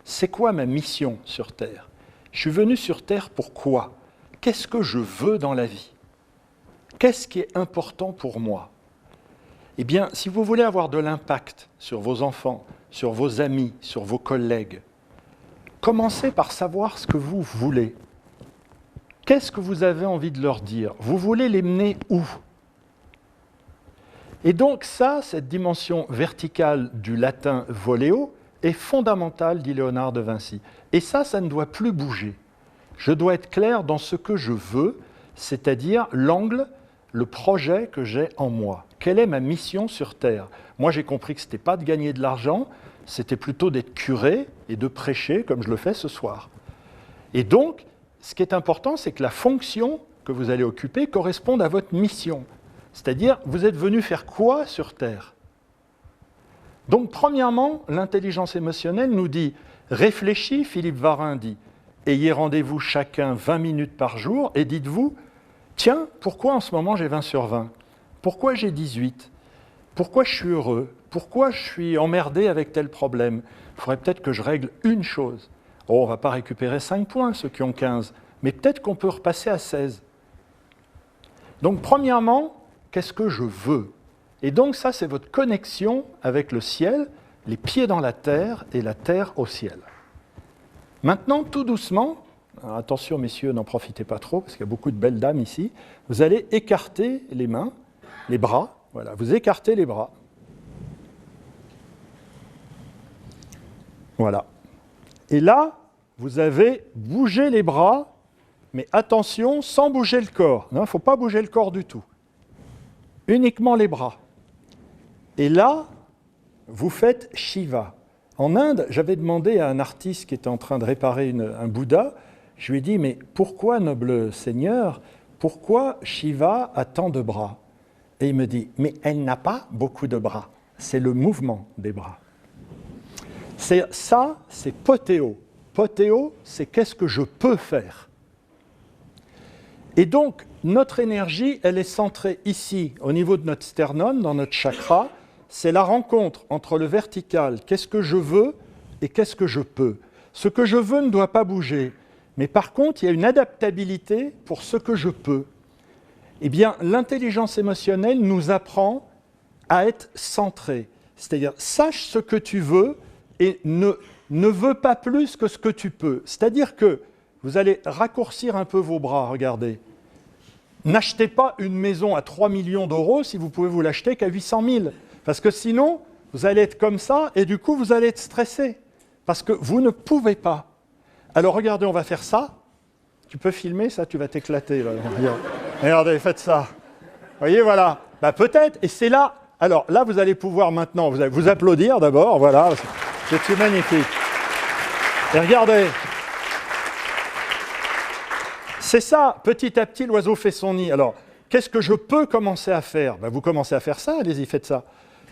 C'est quoi ma mission sur Terre? Je suis venu sur Terre pour quoi? Qu'est-ce que je veux dans la vie? Qu'est-ce qui est important pour moi? Eh bien, si vous voulez avoir de l'impact sur vos enfants, sur vos amis, sur vos collègues, commencez par savoir ce que vous voulez. Qu'est-ce que vous avez envie de leur dire? Vous voulez les mener où? Et donc ça, cette dimension verticale du latin voléo, est fondamentale, dit Léonard de Vinci. Et ça ne doit plus bouger. Je dois être clair dans ce que je veux, c'est-à-dire l'angle, le projet que j'ai en moi. Quelle est ma mission sur Terre? Moi, j'ai compris que ce n'était pas de gagner de l'argent, c'était plutôt d'être curé et de prêcher comme je le fais ce soir. Et donc, ce qui est important, c'est que la fonction que vous allez occuper corresponde à votre mission. C'est-à-dire, vous êtes venu faire quoi sur Terre? Donc, premièrement, l'intelligence émotionnelle nous dit « Réfléchis », Philippe Varin dit, « ayez rendez-vous chacun 20 minutes par jour et dites-vous « Tiens, pourquoi en ce moment j'ai 20 sur 20 ? Pourquoi j'ai 18 ? Pourquoi je suis heureux ? Pourquoi je suis emmerdé avec tel problème ? Il faudrait peut-être que je règle une chose. Oh, on ne va pas récupérer 5 points, ceux qui ont 15, mais peut-être qu'on peut repasser à 16. » Donc, premièrement, qu'est-ce que je veux? Et donc ça, c'est votre connexion avec le ciel, les pieds dans la terre et la terre au ciel. Maintenant, tout doucement, alors attention messieurs, n'en profitez pas trop, parce qu'il y a beaucoup de belles dames ici, vous allez écarter les mains, les bras, voilà, vous écartez les bras. Voilà. Et là, vous avez bougé les bras, mais attention, sans bouger le corps. Non, il ne faut pas bouger le corps du tout. Uniquement les bras. Et là, vous faites Shiva. En Inde, j'avais demandé à un artiste qui était en train de réparer un Bouddha, je lui ai dit, mais pourquoi, noble Seigneur, pourquoi Shiva a tant de bras? Et il me dit, mais elle n'a pas beaucoup de bras. C'est le mouvement des bras. Ça, c'est potéo. Potéo, c'est qu'est-ce que je peux faire. Et donc, notre énergie, elle est centrée ici, au niveau de notre sternum, dans notre chakra. C'est la rencontre entre le vertical, qu'est-ce que je veux et qu'est-ce que je peux. Ce que je veux ne doit pas bouger, mais par contre, il y a une adaptabilité pour ce que je peux. Eh bien, l'intelligence émotionnelle nous apprend à être centré. C'est-à-dire, sache ce que tu veux et ne veux pas plus que ce que tu peux. C'est-à-dire que vous allez raccourcir un peu vos bras, regardez. N'achetez pas une maison à 3 millions d'euros si vous pouvez vous l'acheter qu'à 800 000. Parce que sinon, vous allez être comme ça et du coup, vous allez être stressé. Parce que vous ne pouvez pas. Alors regardez, on va faire ça. Tu peux filmer ça, tu vas t'éclater. Regardez, faites ça. Vous voyez, voilà. Bah, peut-être, et c'est là. Alors là, vous allez pouvoir maintenant, vous allez vous applaudir d'abord, voilà. C'est magnifique. Et regardez. C'est ça, petit à petit, l'oiseau fait son nid. Alors, qu'est-ce que je peux commencer à faire? Ben, vous commencez à faire ça, allez-y, faites ça.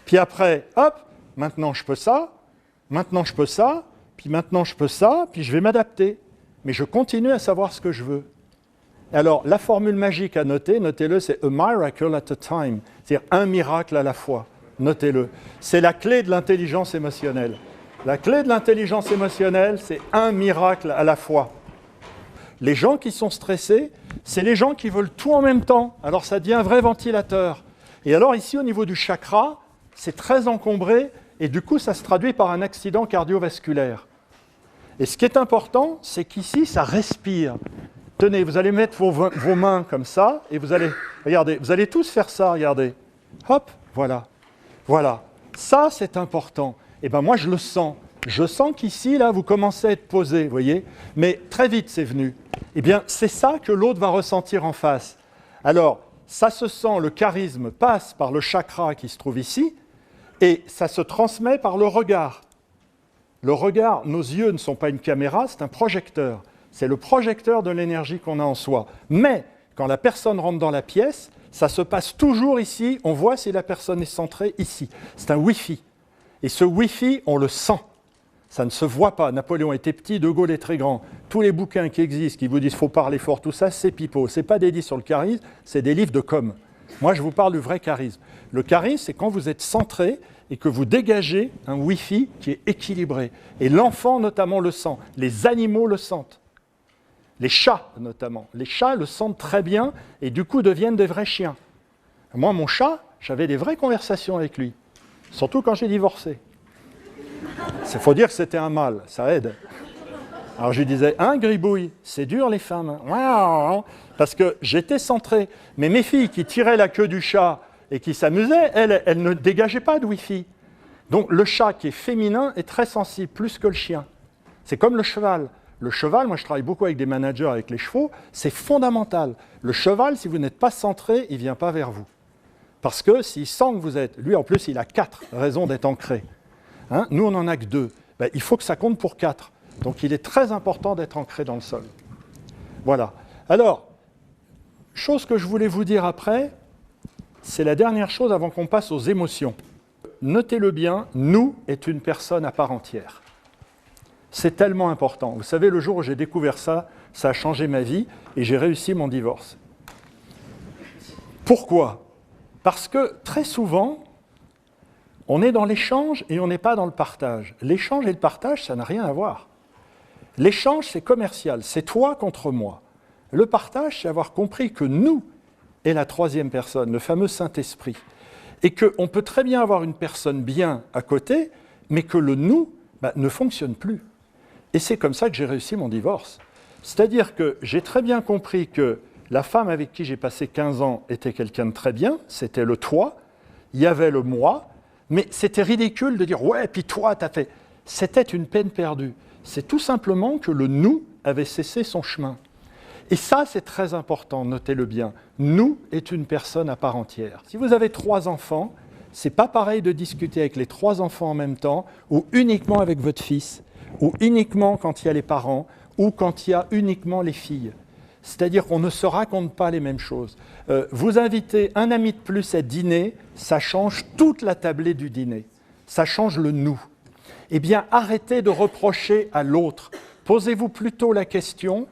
Puis après, hop, maintenant je peux ça, maintenant je peux ça, puis maintenant je peux ça, puis je vais m'adapter. Mais je continue à savoir ce que je veux. Alors, la formule magique à noter, notez-le, c'est « a miracle at a time », c'est-à-dire un miracle à la fois. Notez-le. C'est la clé de l'intelligence émotionnelle. La clé de l'intelligence émotionnelle, c'est un miracle à la fois. Les gens qui sont stressés, c'est les gens qui veulent tout en même temps. Alors ça devient un vrai ventilateur. Et alors ici, au niveau du chakra, c'est très encombré et du coup, ça se traduit par un accident cardiovasculaire. Et ce qui est important, c'est qu'ici, ça respire. Tenez, vous allez mettre vos mains comme ça et vous allez, regardez, vous allez tous faire ça, regardez. Hop, voilà. Voilà. Ça, c'est important. Et bien moi, je le sens. Je sens qu'ici, là, vous commencez à être posé, vous voyez. Mais très vite, c'est venu. Eh bien, c'est ça que l'autre va ressentir en face. Alors, ça se sent, le charisme passe par le chakra qui se trouve ici, et ça se transmet par le regard. Le regard, nos yeux ne sont pas une caméra, c'est un projecteur. C'est le projecteur de l'énergie qu'on a en soi. Mais, quand la personne rentre dans la pièce, ça se passe toujours ici, on voit si la personne est centrée ici. C'est un Wi-Fi. Et ce Wi-Fi, on le sent. Ça ne se voit pas. Napoléon était petit, De Gaulle est très grand. Tous les bouquins qui existent, qui vous disent « faut parler fort », tout ça, c'est pipeau. Ce n'est pas des livres sur le charisme, c'est des livres de com. Moi, je vous parle du vrai charisme. Le charisme, c'est quand vous êtes centré et que vous dégagez un Wi-Fi qui est équilibré. Et l'enfant, notamment, le sent. Les animaux le sentent. Les chats, notamment. Les chats le sentent très bien et du coup deviennent des vrais chiens. Moi, mon chat, j'avais des vraies conversations avec lui. Surtout quand j'ai divorcé. Il faut dire que c'était un mâle, ça aide. Alors je lui disais, hein, Gribouille, c'est dur les femmes. Parce que j'étais centré. Mais mes filles qui tiraient la queue du chat et qui s'amusaient, elles ne dégageaient pas de Wi-Fi. Donc le chat qui est féminin est très sensible, plus que le chien. C'est comme le cheval. Le cheval, moi je travaille beaucoup avec des managers, avec les chevaux, c'est fondamental. Le cheval, si vous n'êtes pas centré, il ne vient pas vers vous. Parce que s'il sent que vous êtes... Lui, en plus, il a 4 raisons d'être ancré. Hein, nous, on n'en a que 2. Ben, il faut que ça compte pour 4. Donc, il est très important d'être ancré dans le sol. Voilà. Alors, chose que je voulais vous dire après, c'est la dernière chose avant qu'on passe aux émotions. Notez-le bien, nous est une personne à part entière. C'est tellement important. Vous savez, le jour où j'ai découvert ça, ça a changé ma vie et j'ai réussi mon divorce. Pourquoi ? Parce que très souvent, on est dans l'échange et on n'est pas dans le partage. L'échange et le partage, ça n'a rien à voir. L'échange, c'est commercial, c'est toi contre moi. Le partage, c'est avoir compris que nous est la troisième personne, le fameux Saint-Esprit. Et qu'on peut très bien avoir une personne bien à côté, mais que le nous ne fonctionne plus. Et c'est comme ça que j'ai réussi mon divorce. C'est-à-dire que j'ai très bien compris que la femme avec qui j'ai passé 15 ans était quelqu'un de très bien, c'était le toi, il y avait le moi, mais c'était ridicule de dire « ouais, puis toi, t'as fait… » C'était une peine perdue. C'est tout simplement que le nous avait cessé son chemin. Et ça, c'est très important, notez-le bien. Nous est une personne à part entière. Si vous avez 3 enfants, c'est pas pareil de discuter avec les 3 enfants en même temps, ou uniquement avec votre fils, ou uniquement quand il y a les parents, ou quand il y a uniquement les filles. C'est-à-dire qu'on ne se raconte pas les mêmes choses. Vous invitez un ami de plus à dîner, ça change toute la tablée du dîner. Ça change le nous. Eh bien, arrêtez de reprocher à l'autre. Posez-vous plutôt la question,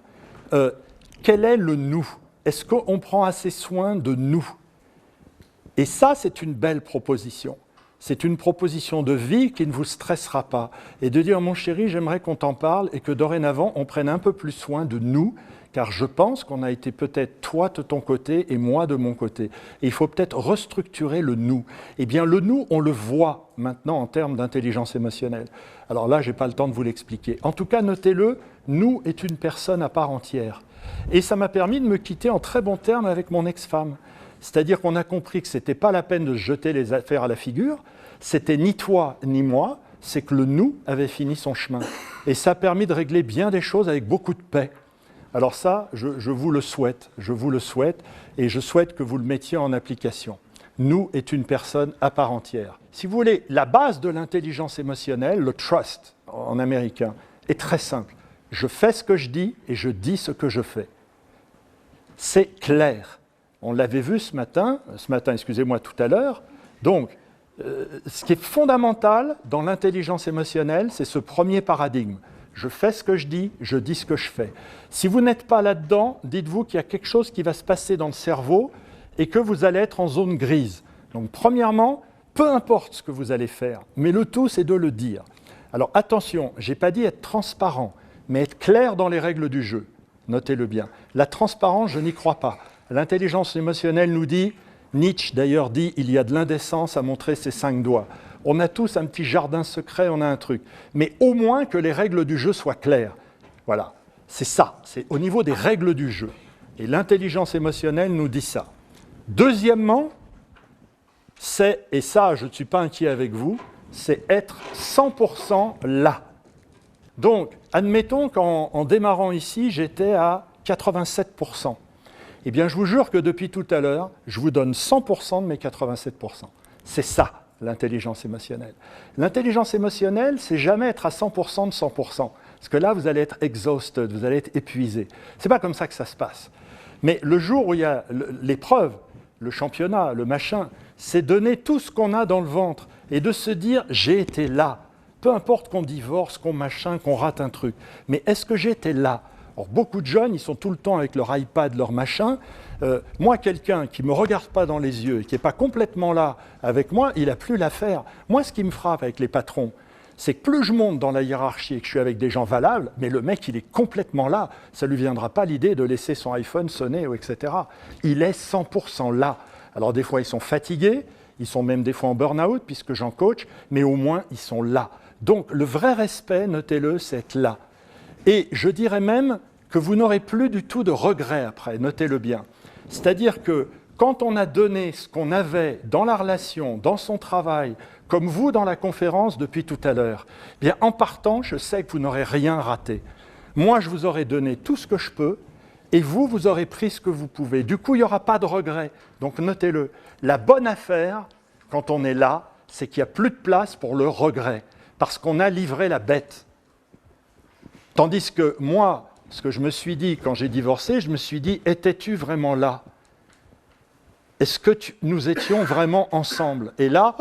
quel est le nous ? Est-ce qu'on prend assez soin de nous ? Et ça, c'est une belle proposition. C'est une proposition de vie qui ne vous stressera pas. Et de dire, mon chéri, j'aimerais qu'on t'en parle et que dorénavant, on prenne un peu plus soin de nous, car je pense qu'on a été peut-être toi de ton côté et moi de mon côté. Et il faut peut-être restructurer le nous. Eh bien, le nous, on le voit maintenant en termes d'intelligence émotionnelle. Alors là, je n'ai pas le temps de vous l'expliquer. En tout cas, notez-le, nous est une personne à part entière. Et ça m'a permis de me quitter en très bons termes avec mon ex-femme. C'est-à-dire qu'on a compris que ce n'était pas la peine de se jeter les affaires à la figure, c'était ni toi ni moi, c'est que le nous avait fini son chemin. Et ça a permis de régler bien des choses avec beaucoup de paix. Alors ça, je vous le souhaite, et je souhaite que vous le mettiez en application. Nous est une personne à part entière. Si vous voulez, la base de l'intelligence émotionnelle, le trust en américain, est très simple. Je fais ce que je dis et je dis ce que je fais. C'est clair. On l'avait vu ce matin, excusez-moi, tout à l'heure. Donc, ce qui est fondamental dans l'intelligence émotionnelle, c'est ce premier paradigme. Je fais ce que je dis ce que je fais. Si vous n'êtes pas là-dedans, dites-vous qu'il y a quelque chose qui va se passer dans le cerveau et que vous allez être en zone grise. Donc, premièrement, peu importe ce que vous allez faire, mais le tout, c'est de le dire. Alors attention, je n'ai pas dit être transparent, mais être clair dans les règles du jeu. Notez-le bien. La transparence, je n'y crois pas. L'intelligence émotionnelle nous dit, Nietzsche d'ailleurs dit, il y a de l'indécence à montrer ses 5 doigts. On a tous un petit jardin secret, on a un truc. Mais au moins que les règles du jeu soient claires. Voilà, c'est ça, c'est au niveau des règles du jeu. Et l'intelligence émotionnelle nous dit ça. Deuxièmement, c'est, et ça je ne suis pas inquiet avec vous, c'est être 100% là. Donc, admettons qu'en démarrant ici, j'étais à 87%. Eh bien, je vous jure que depuis tout à l'heure, je vous donne 100% de mes 87%. C'est ça, l'intelligence émotionnelle. L'intelligence émotionnelle, c'est jamais être à 100% de 100%. Parce que là, vous allez être exhausted, vous allez être épuisé. C'est pas comme ça que ça se passe. Mais le jour où il y a l'épreuve, le championnat, le machin, c'est donner tout ce qu'on a dans le ventre et de se dire « j'ai été là ». Peu importe qu'on divorce, qu'on machin, qu'on rate un truc. Mais est-ce que j'étais là? Alors, beaucoup de jeunes, ils sont tout le temps avec leur iPad, leur machin. Moi, quelqu'un qui ne me regarde pas dans les yeux et qui n'est pas complètement là avec moi, il n'a plus l'affaire. Moi, ce qui me frappe avec les patrons, c'est que plus je monte dans la hiérarchie et que je suis avec des gens valables, mais le mec, il est complètement là. Ça ne lui viendra pas l'idée de laisser son iPhone sonner, etc. Il est 100% là. Alors, des fois, ils sont fatigués, ils sont même des fois en burn-out, puisque j'en coach, mais au moins, ils sont là. Donc, le vrai respect, notez-le, c'est être là. Et je dirais même que vous n'aurez plus du tout de regrets après, notez-le bien. C'est-à-dire que quand on a donné ce qu'on avait dans la relation, dans son travail, comme vous dans la conférence depuis tout à l'heure, bien en partant, je sais que vous n'aurez rien raté. Moi, je vous aurai donné tout ce que je peux, et vous, vous aurez pris ce que vous pouvez. Du coup, il n'y aura pas de regrets. Donc, notez-le. La bonne affaire, quand on est là, c'est qu'il n'y a plus de place pour le regret, parce qu'on a livré la bête. Tandis que moi, ce que je me suis dit quand j'ai divorcé, je me suis dit, étais-tu vraiment là? Est-ce que nous étions vraiment ensemble? Et là,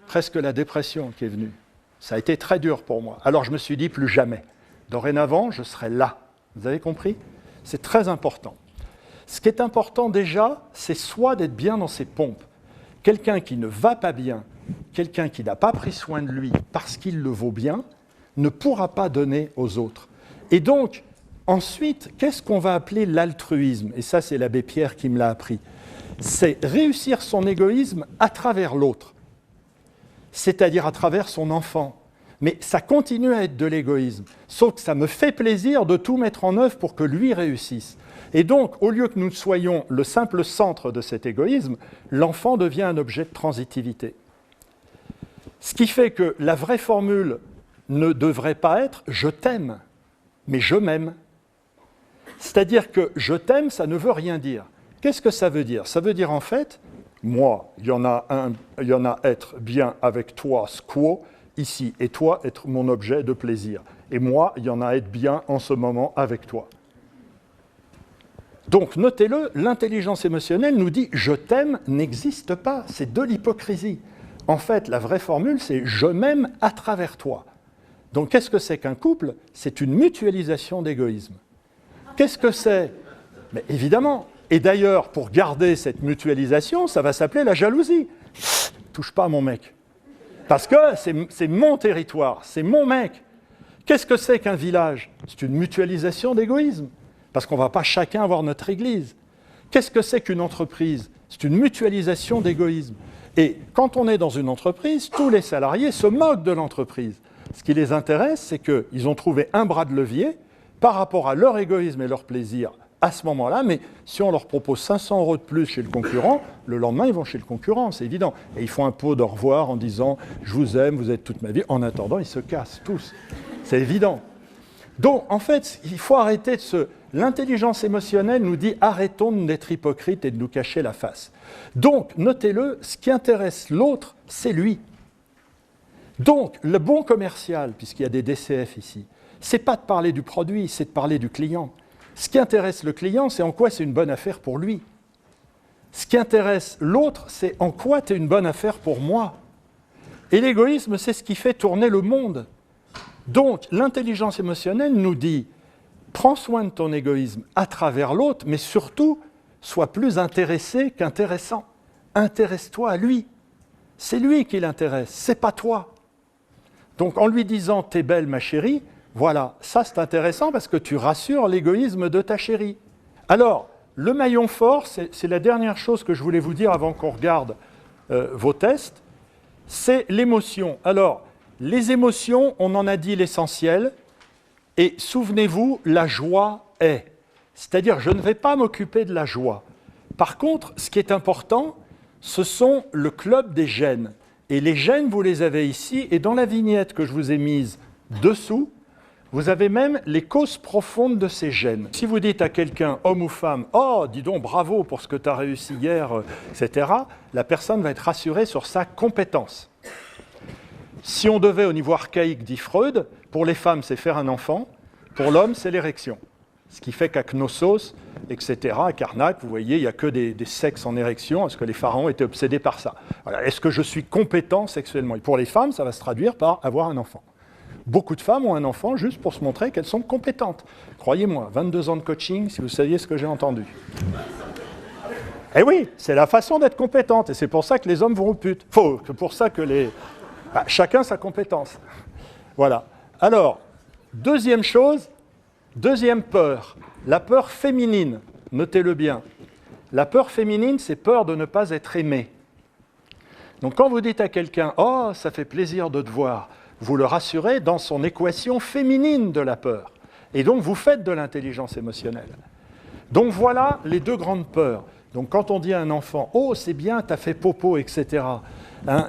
presque la dépression qui est venue. Ça a été très dur pour moi. Alors je me suis dit, plus jamais. Dorénavant, je serai là. Vous avez compris? C'est très important. Ce qui est important déjà, c'est soit d'être bien dans ses pompes. Quelqu'un qui ne va pas bien, quelqu'un qui n'a pas pris soin de lui parce qu'il le vaut bien, ne pourra pas donner aux autres. Et donc, ensuite, qu'est-ce qu'on va appeler l'altruisme? Et ça, c'est l'abbé Pierre qui me l'a appris. C'est réussir son égoïsme à travers l'autre, c'est-à-dire à travers son enfant. Mais ça continue à être de l'égoïsme, sauf que ça me fait plaisir de tout mettre en œuvre pour que lui réussisse. Et donc, au lieu que nous soyons le simple centre de cet égoïsme, l'enfant devient un objet de transitivité. Ce qui fait que la vraie formule ne devrait pas être « je t'aime », mais « je m'aime ». C'est-à-dire que « je t'aime », ça ne veut rien dire. Qu'est-ce que ça veut dire? Ça veut dire en fait, moi, il y en a être bien avec toi, squo, ici, et toi, être mon objet de plaisir. Et moi, il y en a être bien en ce moment avec toi. Donc, notez-le, l'intelligence émotionnelle nous dit « je t'aime » n'existe pas, c'est de l'hypocrisie. En fait, la vraie formule, c'est « je m'aime à travers toi ». Donc, qu'est-ce que c'est qu'un couple? C'est une mutualisation d'égoïsme. Qu'est-ce que c'est? Mais évidemment. Et d'ailleurs, pour garder cette mutualisation, ça va s'appeler la jalousie. Touche pas à mon mec. Parce que c'est mon territoire, c'est mon mec. Qu'est-ce que c'est qu'un village? C'est une mutualisation d'égoïsme. Parce qu'on ne va pas chacun avoir notre église. Qu'est-ce que c'est qu'une entreprise? C'est une mutualisation d'égoïsme. Et quand on est dans une entreprise, tous les salariés se moquent de l'entreprise. Ce qui les intéresse, c'est qu'ils ont trouvé un bras de levier par rapport à leur égoïsme et leur plaisir à ce moment-là, mais si on leur propose 500 € de plus chez le concurrent, le lendemain, ils vont chez le concurrent, c'est évident. Et ils font un pot d'au revoir en disant « je vous aime, vous êtes toute ma vie ». En attendant, ils se cassent tous. C'est évident. Donc, en fait, il faut arrêter de se... L'intelligence émotionnelle nous dit « arrêtons d'être hypocrites et de nous cacher la face ». Donc, notez-le, ce qui intéresse l'autre, c'est lui. Donc, le bon commercial, puisqu'il y a des DCF ici, c'est pas de parler du produit, c'est de parler du client. Ce qui intéresse le client, c'est en quoi c'est une bonne affaire pour lui. Ce qui intéresse l'autre, c'est en quoi tu es une bonne affaire pour moi. Et l'égoïsme, c'est ce qui fait tourner le monde. Donc, l'intelligence émotionnelle nous dit « prends soin de ton égoïsme à travers l'autre, mais surtout, sois plus intéressé qu'intéressant. Intéresse-toi à lui. C'est lui qui l'intéresse, c'est pas toi. Donc en lui disant « t'es belle ma chérie », voilà, ça c'est intéressant parce que tu rassures l'égoïsme de ta chérie. Alors, le maillon fort, c'est la dernière chose que je voulais vous dire avant qu'on regarde vos tests, c'est l'émotion. Alors, les émotions, on en a dit l'essentiel, et souvenez-vous, la joie est. C'est-à-dire, je ne vais pas m'occuper de la joie. Par contre, ce qui est important, ce sont le club des gènes. Et les gènes, vous les avez ici, et dans la vignette que je vous ai mise dessous, vous avez même les causes profondes de ces gènes. Si vous dites à quelqu'un, homme ou femme, « Oh, dis donc, bravo pour ce que tu as réussi hier, etc. », la personne va être rassurée sur sa compétence. Si on devait, au niveau archaïque, dit Freud, pour les femmes, c'est faire un enfant, pour l'homme, c'est l'érection. Ce qui fait qu'à Knossos, etc., à Karnak, vous voyez, il n'y a que des sexes en érection, parce que les pharaons étaient obsédés par ça. Voilà. Est-ce que je suis compétent sexuellement? Et pour les femmes, ça va se traduire par avoir un enfant. Beaucoup de femmes ont un enfant juste pour se montrer qu'elles sont compétentes. Croyez-moi, 22 ans de coaching, si vous saviez ce que j'ai entendu. Eh oui, c'est la façon d'être compétente, et c'est pour ça que les hommes vont aux putes. C'est pour ça que les... chacun sa compétence. Voilà. Alors, deuxième chose, deuxième peur, la peur féminine. Notez-le bien. La peur féminine, c'est peur de ne pas être aimé. Donc quand vous dites à quelqu'un « Oh, ça fait plaisir de te voir », vous le rassurez dans son équation féminine de la peur. Et donc vous faites de l'intelligence émotionnelle. Donc voilà les deux grandes peurs. Donc quand on dit à un enfant « Oh, c'est bien, t'as fait popo, etc. »,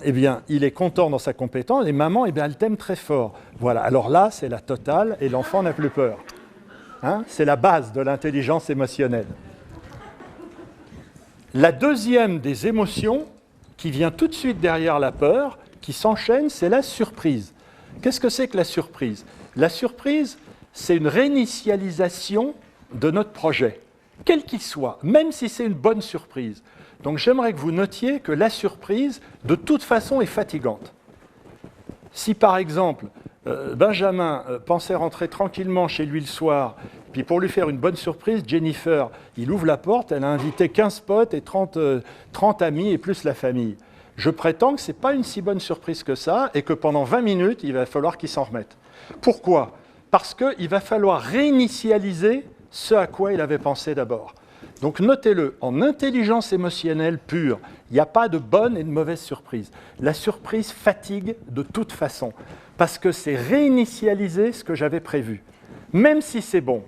eh bien, il est content dans sa compétence, et maman, eh bien, elle t'aime très fort. Voilà, alors là, c'est la totale, et l'enfant n'a plus peur. C'est la base de l'intelligence émotionnelle. La deuxième des émotions, qui vient tout de suite derrière la peur, qui s'enchaîne, c'est la surprise. Qu'est-ce que c'est que la surprise? La surprise, c'est une réinitialisation de notre projet, quel qu'il soit, même si c'est une bonne surprise. Donc j'aimerais que vous notiez que la surprise, de toute façon, est fatigante. Si par exemple, Benjamin pensait rentrer tranquillement chez lui le soir, puis pour lui faire une bonne surprise, Jennifer, il ouvre la porte, elle a invité 15 potes et 30 amis et plus la famille. Je prétends que ce n'est pas une si bonne surprise que ça et que pendant 20 minutes, il va falloir qu'il s'en remette. Pourquoi? Parce qu'il va falloir réinitialiser ce à quoi il avait pensé d'abord. Donc notez-le, en intelligence émotionnelle pure, il n'y a pas de bonne et de mauvaise surprise. La surprise fatigue de toute façon, parce que c'est réinitialiser ce que j'avais prévu, même si c'est bon.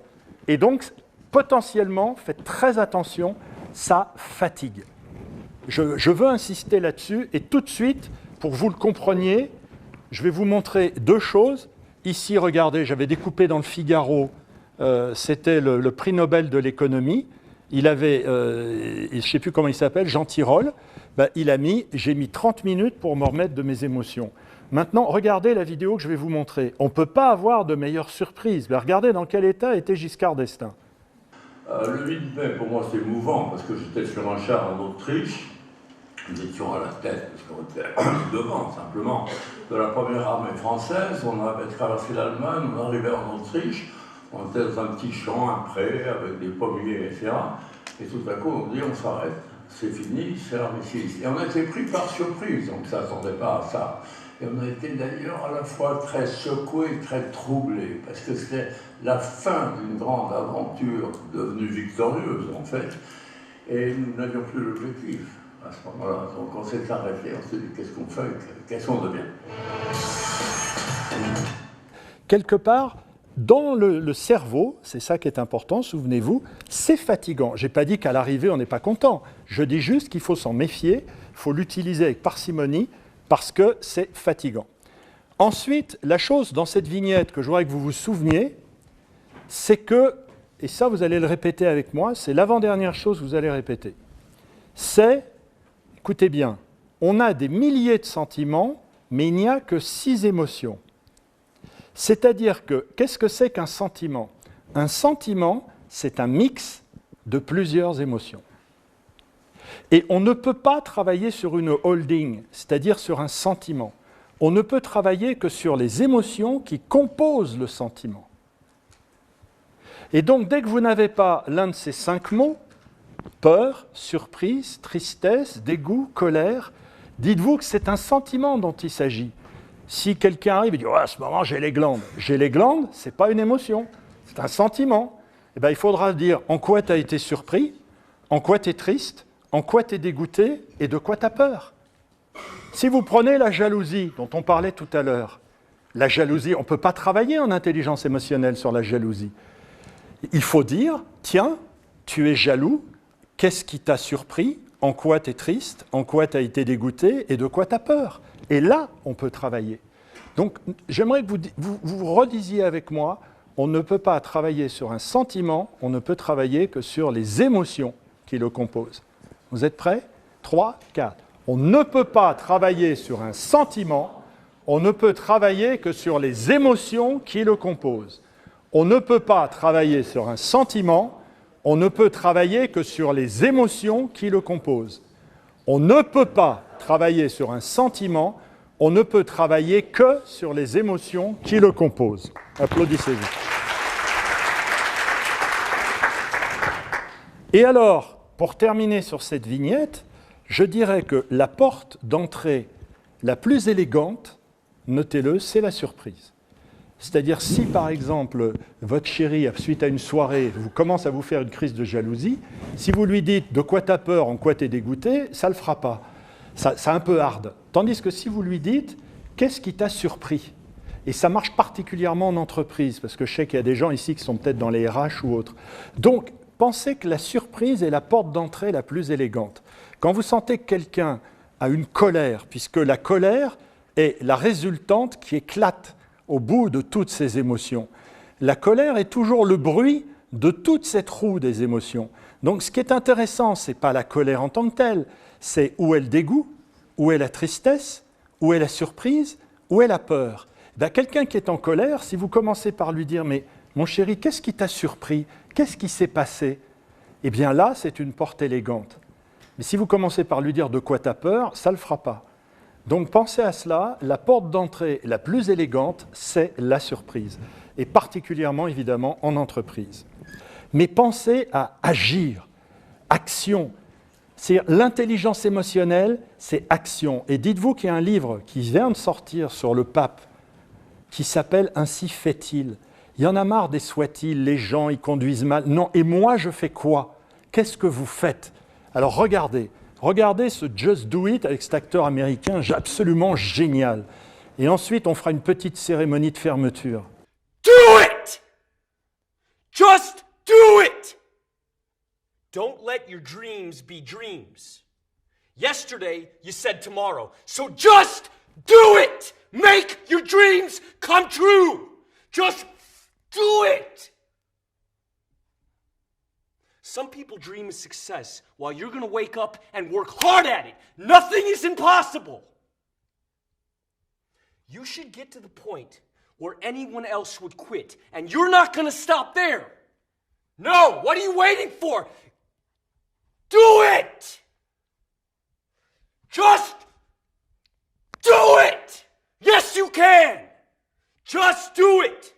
Et donc, potentiellement, faites très attention, ça fatigue. Je veux insister là-dessus, et tout de suite, pour que vous le compreniez, je vais vous montrer deux choses. Ici, regardez, j'avais découpé dans le Figaro, c'était le prix Nobel de l'économie. Il avait, je ne sais plus comment il s'appelle, Jean Tirole, j'ai mis 30 minutes pour me remettre de mes émotions. Maintenant, regardez la vidéo que je vais vous montrer. On ne peut pas avoir de meilleure surprise. Regardez dans quel état était Giscard d'Estaing. Le 8 mai, pour moi, c'est émouvant, parce que j'étais sur un char en Autriche. Nous étions à la tête, parce qu'on était devant, simplement, de la première armée française. On avait traversé l'Allemagne, on arrivait en Autriche. On était dans un petit champ, un pré, avec des pommiers, etc. Et tout à coup, on dit, on s'arrête, c'est fini, c'est l'armistice. Et on a été pris par surprise, donc ça ne s'attendait pas à ça. Et on a été d'ailleurs à la fois très secoués, très troublés, parce que c'était la fin d'une grande aventure devenue victorieuse, en fait. Et nous n'avions plus l'objectif à ce moment-là. Donc on s'est arrêté, on s'est dit, qu'est-ce qu'on fait, qu'est-ce qu'on devient? Quelque part, dans le cerveau, c'est ça qui est important, souvenez-vous, c'est fatigant. Je n'ai pas dit qu'à l'arrivée, on n'est pas content. Je dis juste qu'il faut s'en méfier, il faut l'utiliser avec parcimonie, parce que c'est fatigant. Ensuite, la chose dans cette vignette que je voudrais que vous vous souveniez, c'est que, et ça vous allez le répéter avec moi, c'est l'avant-dernière chose que vous allez répéter, c'est, écoutez bien, on a des milliers de sentiments, mais il n'y a que 6 émotions. C'est-à-dire que, qu'est-ce que c'est qu'un sentiment? Un sentiment, c'est un mix de plusieurs émotions. Et on ne peut pas travailler sur une holding, c'est-à-dire sur un sentiment. On ne peut travailler que sur les émotions qui composent le sentiment. Et donc, dès que vous n'avez pas l'un de ces 5 mots, peur, surprise, tristesse, dégoût, colère, Dites-vous que c'est un sentiment dont il s'agit. Si quelqu'un arrive et dit « à ce moment, j'ai les glandes », ce n'est pas une émotion, c'est un sentiment. Eh bien, il faudra dire en quoi tu as été surpris, en quoi tu es triste, en quoi tu es dégoûté et de quoi tu as peur. Si vous prenez la jalousie dont on parlait tout à l'heure, la jalousie, on ne peut pas travailler en intelligence émotionnelle sur la jalousie. Il faut dire, tiens, tu es jaloux, qu'est-ce qui t'a surpris, en quoi tu es triste, en quoi tu as été dégoûté et de quoi tu as peur. Et là, on peut travailler. Donc, j'aimerais que vous redisiez avec moi, on ne peut pas travailler sur un sentiment, on ne peut travailler que sur les émotions qui le composent. Vous êtes prêts? 3, 4. On ne peut pas travailler sur un sentiment, on ne peut travailler que sur les émotions qui le composent. On ne peut pas travailler sur un sentiment, on ne peut travailler que sur les émotions qui le composent. On ne peut pas travailler sur un sentiment, on ne peut travailler que sur les émotions qui le composent. Applaudissez-vous. Et alors, pour terminer sur cette vignette, je dirais que la porte d'entrée la plus élégante, notez-le, c'est la surprise. C'est-à-dire, si par exemple, votre chéri, suite à une soirée, commence à vous faire une crise de jalousie, si vous lui dites de quoi tu as peur, en quoi tu es dégoûté, ça ne le fera pas. C'est un peu hard. Tandis que si vous lui dites qu'est-ce qui t'a surpris, et ça marche particulièrement en entreprise, parce que je sais qu'il y a des gens ici qui sont peut-être dans les RH ou autres. Donc, pensez que la surprise est la porte d'entrée la plus élégante. Quand vous sentez que quelqu'un a une colère, puisque la colère est la résultante qui éclate au bout de toutes ces émotions. La colère est toujours le bruit de toute cette roue des émotions. Donc ce qui est intéressant, ce n'est pas la colère en tant que telle, c'est où est le dégoût, où est la tristesse, où est la surprise, où est la peur. Ben, quelqu'un qui est en colère, si vous commencez par lui dire « mais mon chéri, qu'est-ce qui t'a surpris? Qu'est-ce qui s'est passé ?» Eh bien là, c'est une porte élégante. Mais si vous commencez par lui dire de quoi tu as peur, ça ne le fera pas. Donc pensez à cela, la porte d'entrée la plus élégante, c'est la surprise. Et particulièrement, évidemment, en entreprise. Mais pensez à agir, action. C'est-à-dire l'intelligence émotionnelle, c'est action. Et dites-vous qu'il y a un livre qui vient de sortir sur le pape, qui s'appelle « Ainsi fait-il ». Il y en a marre des soit-il, les gens, ils conduisent mal. Non, et moi, je fais quoi? Qu'est-ce que vous faites? Alors regardez ce Just Do It avec cet acteur américain absolument génial. Et ensuite, on fera une petite cérémonie de fermeture. Do it! Just do it! Don't let your dreams be dreams. Yesterday, you said tomorrow. So just do it! Make your dreams come true! Just do it! Some people dream of success while you're going to wake up and work hard at it. Nothing is impossible. You should get to the point where anyone else would quit, and you're not going to stop there. No, what are you waiting for? Do it! Just do it! Yes, you can! Just do it!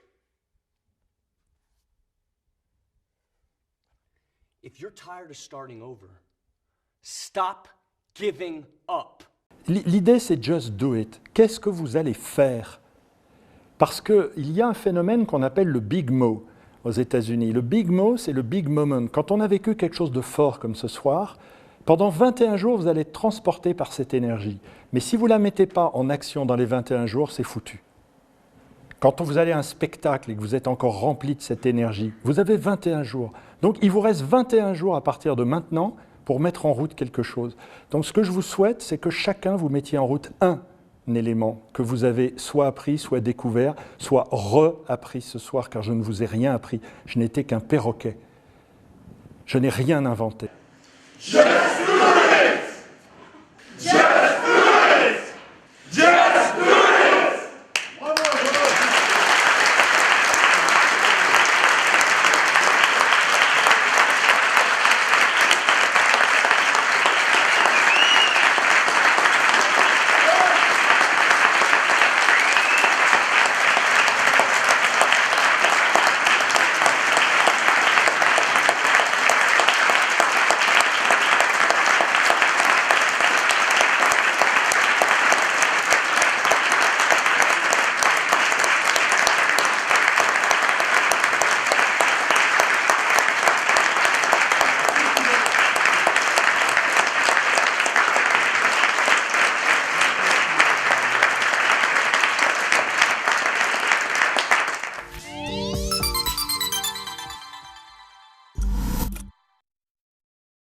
If you're tired of starting over, stop giving up. L'idée, c'est just do it. Qu'est-ce que vous allez faire? Parce qu'il y a un phénomène qu'on appelle le big mo aux États-Unis. Le big mo, c'est le big moment. Quand on a vécu quelque chose de fort comme ce soir, pendant 21 jours, vous allez être transporté par cette énergie. Mais si vous ne la mettez pas en action dans les 21 jours, c'est foutu. Quand vous allez à un spectacle et que vous êtes encore rempli de cette énergie, vous avez 21 jours. Donc il vous reste 21 jours à partir de maintenant pour mettre en route quelque chose. Donc ce que je vous souhaite, c'est que chacun vous mettiez en route un élément que vous avez soit appris, soit découvert, soit re-appris ce soir, car je ne vous ai rien appris. Je n'étais qu'un perroquet. Je n'ai rien inventé. Yes!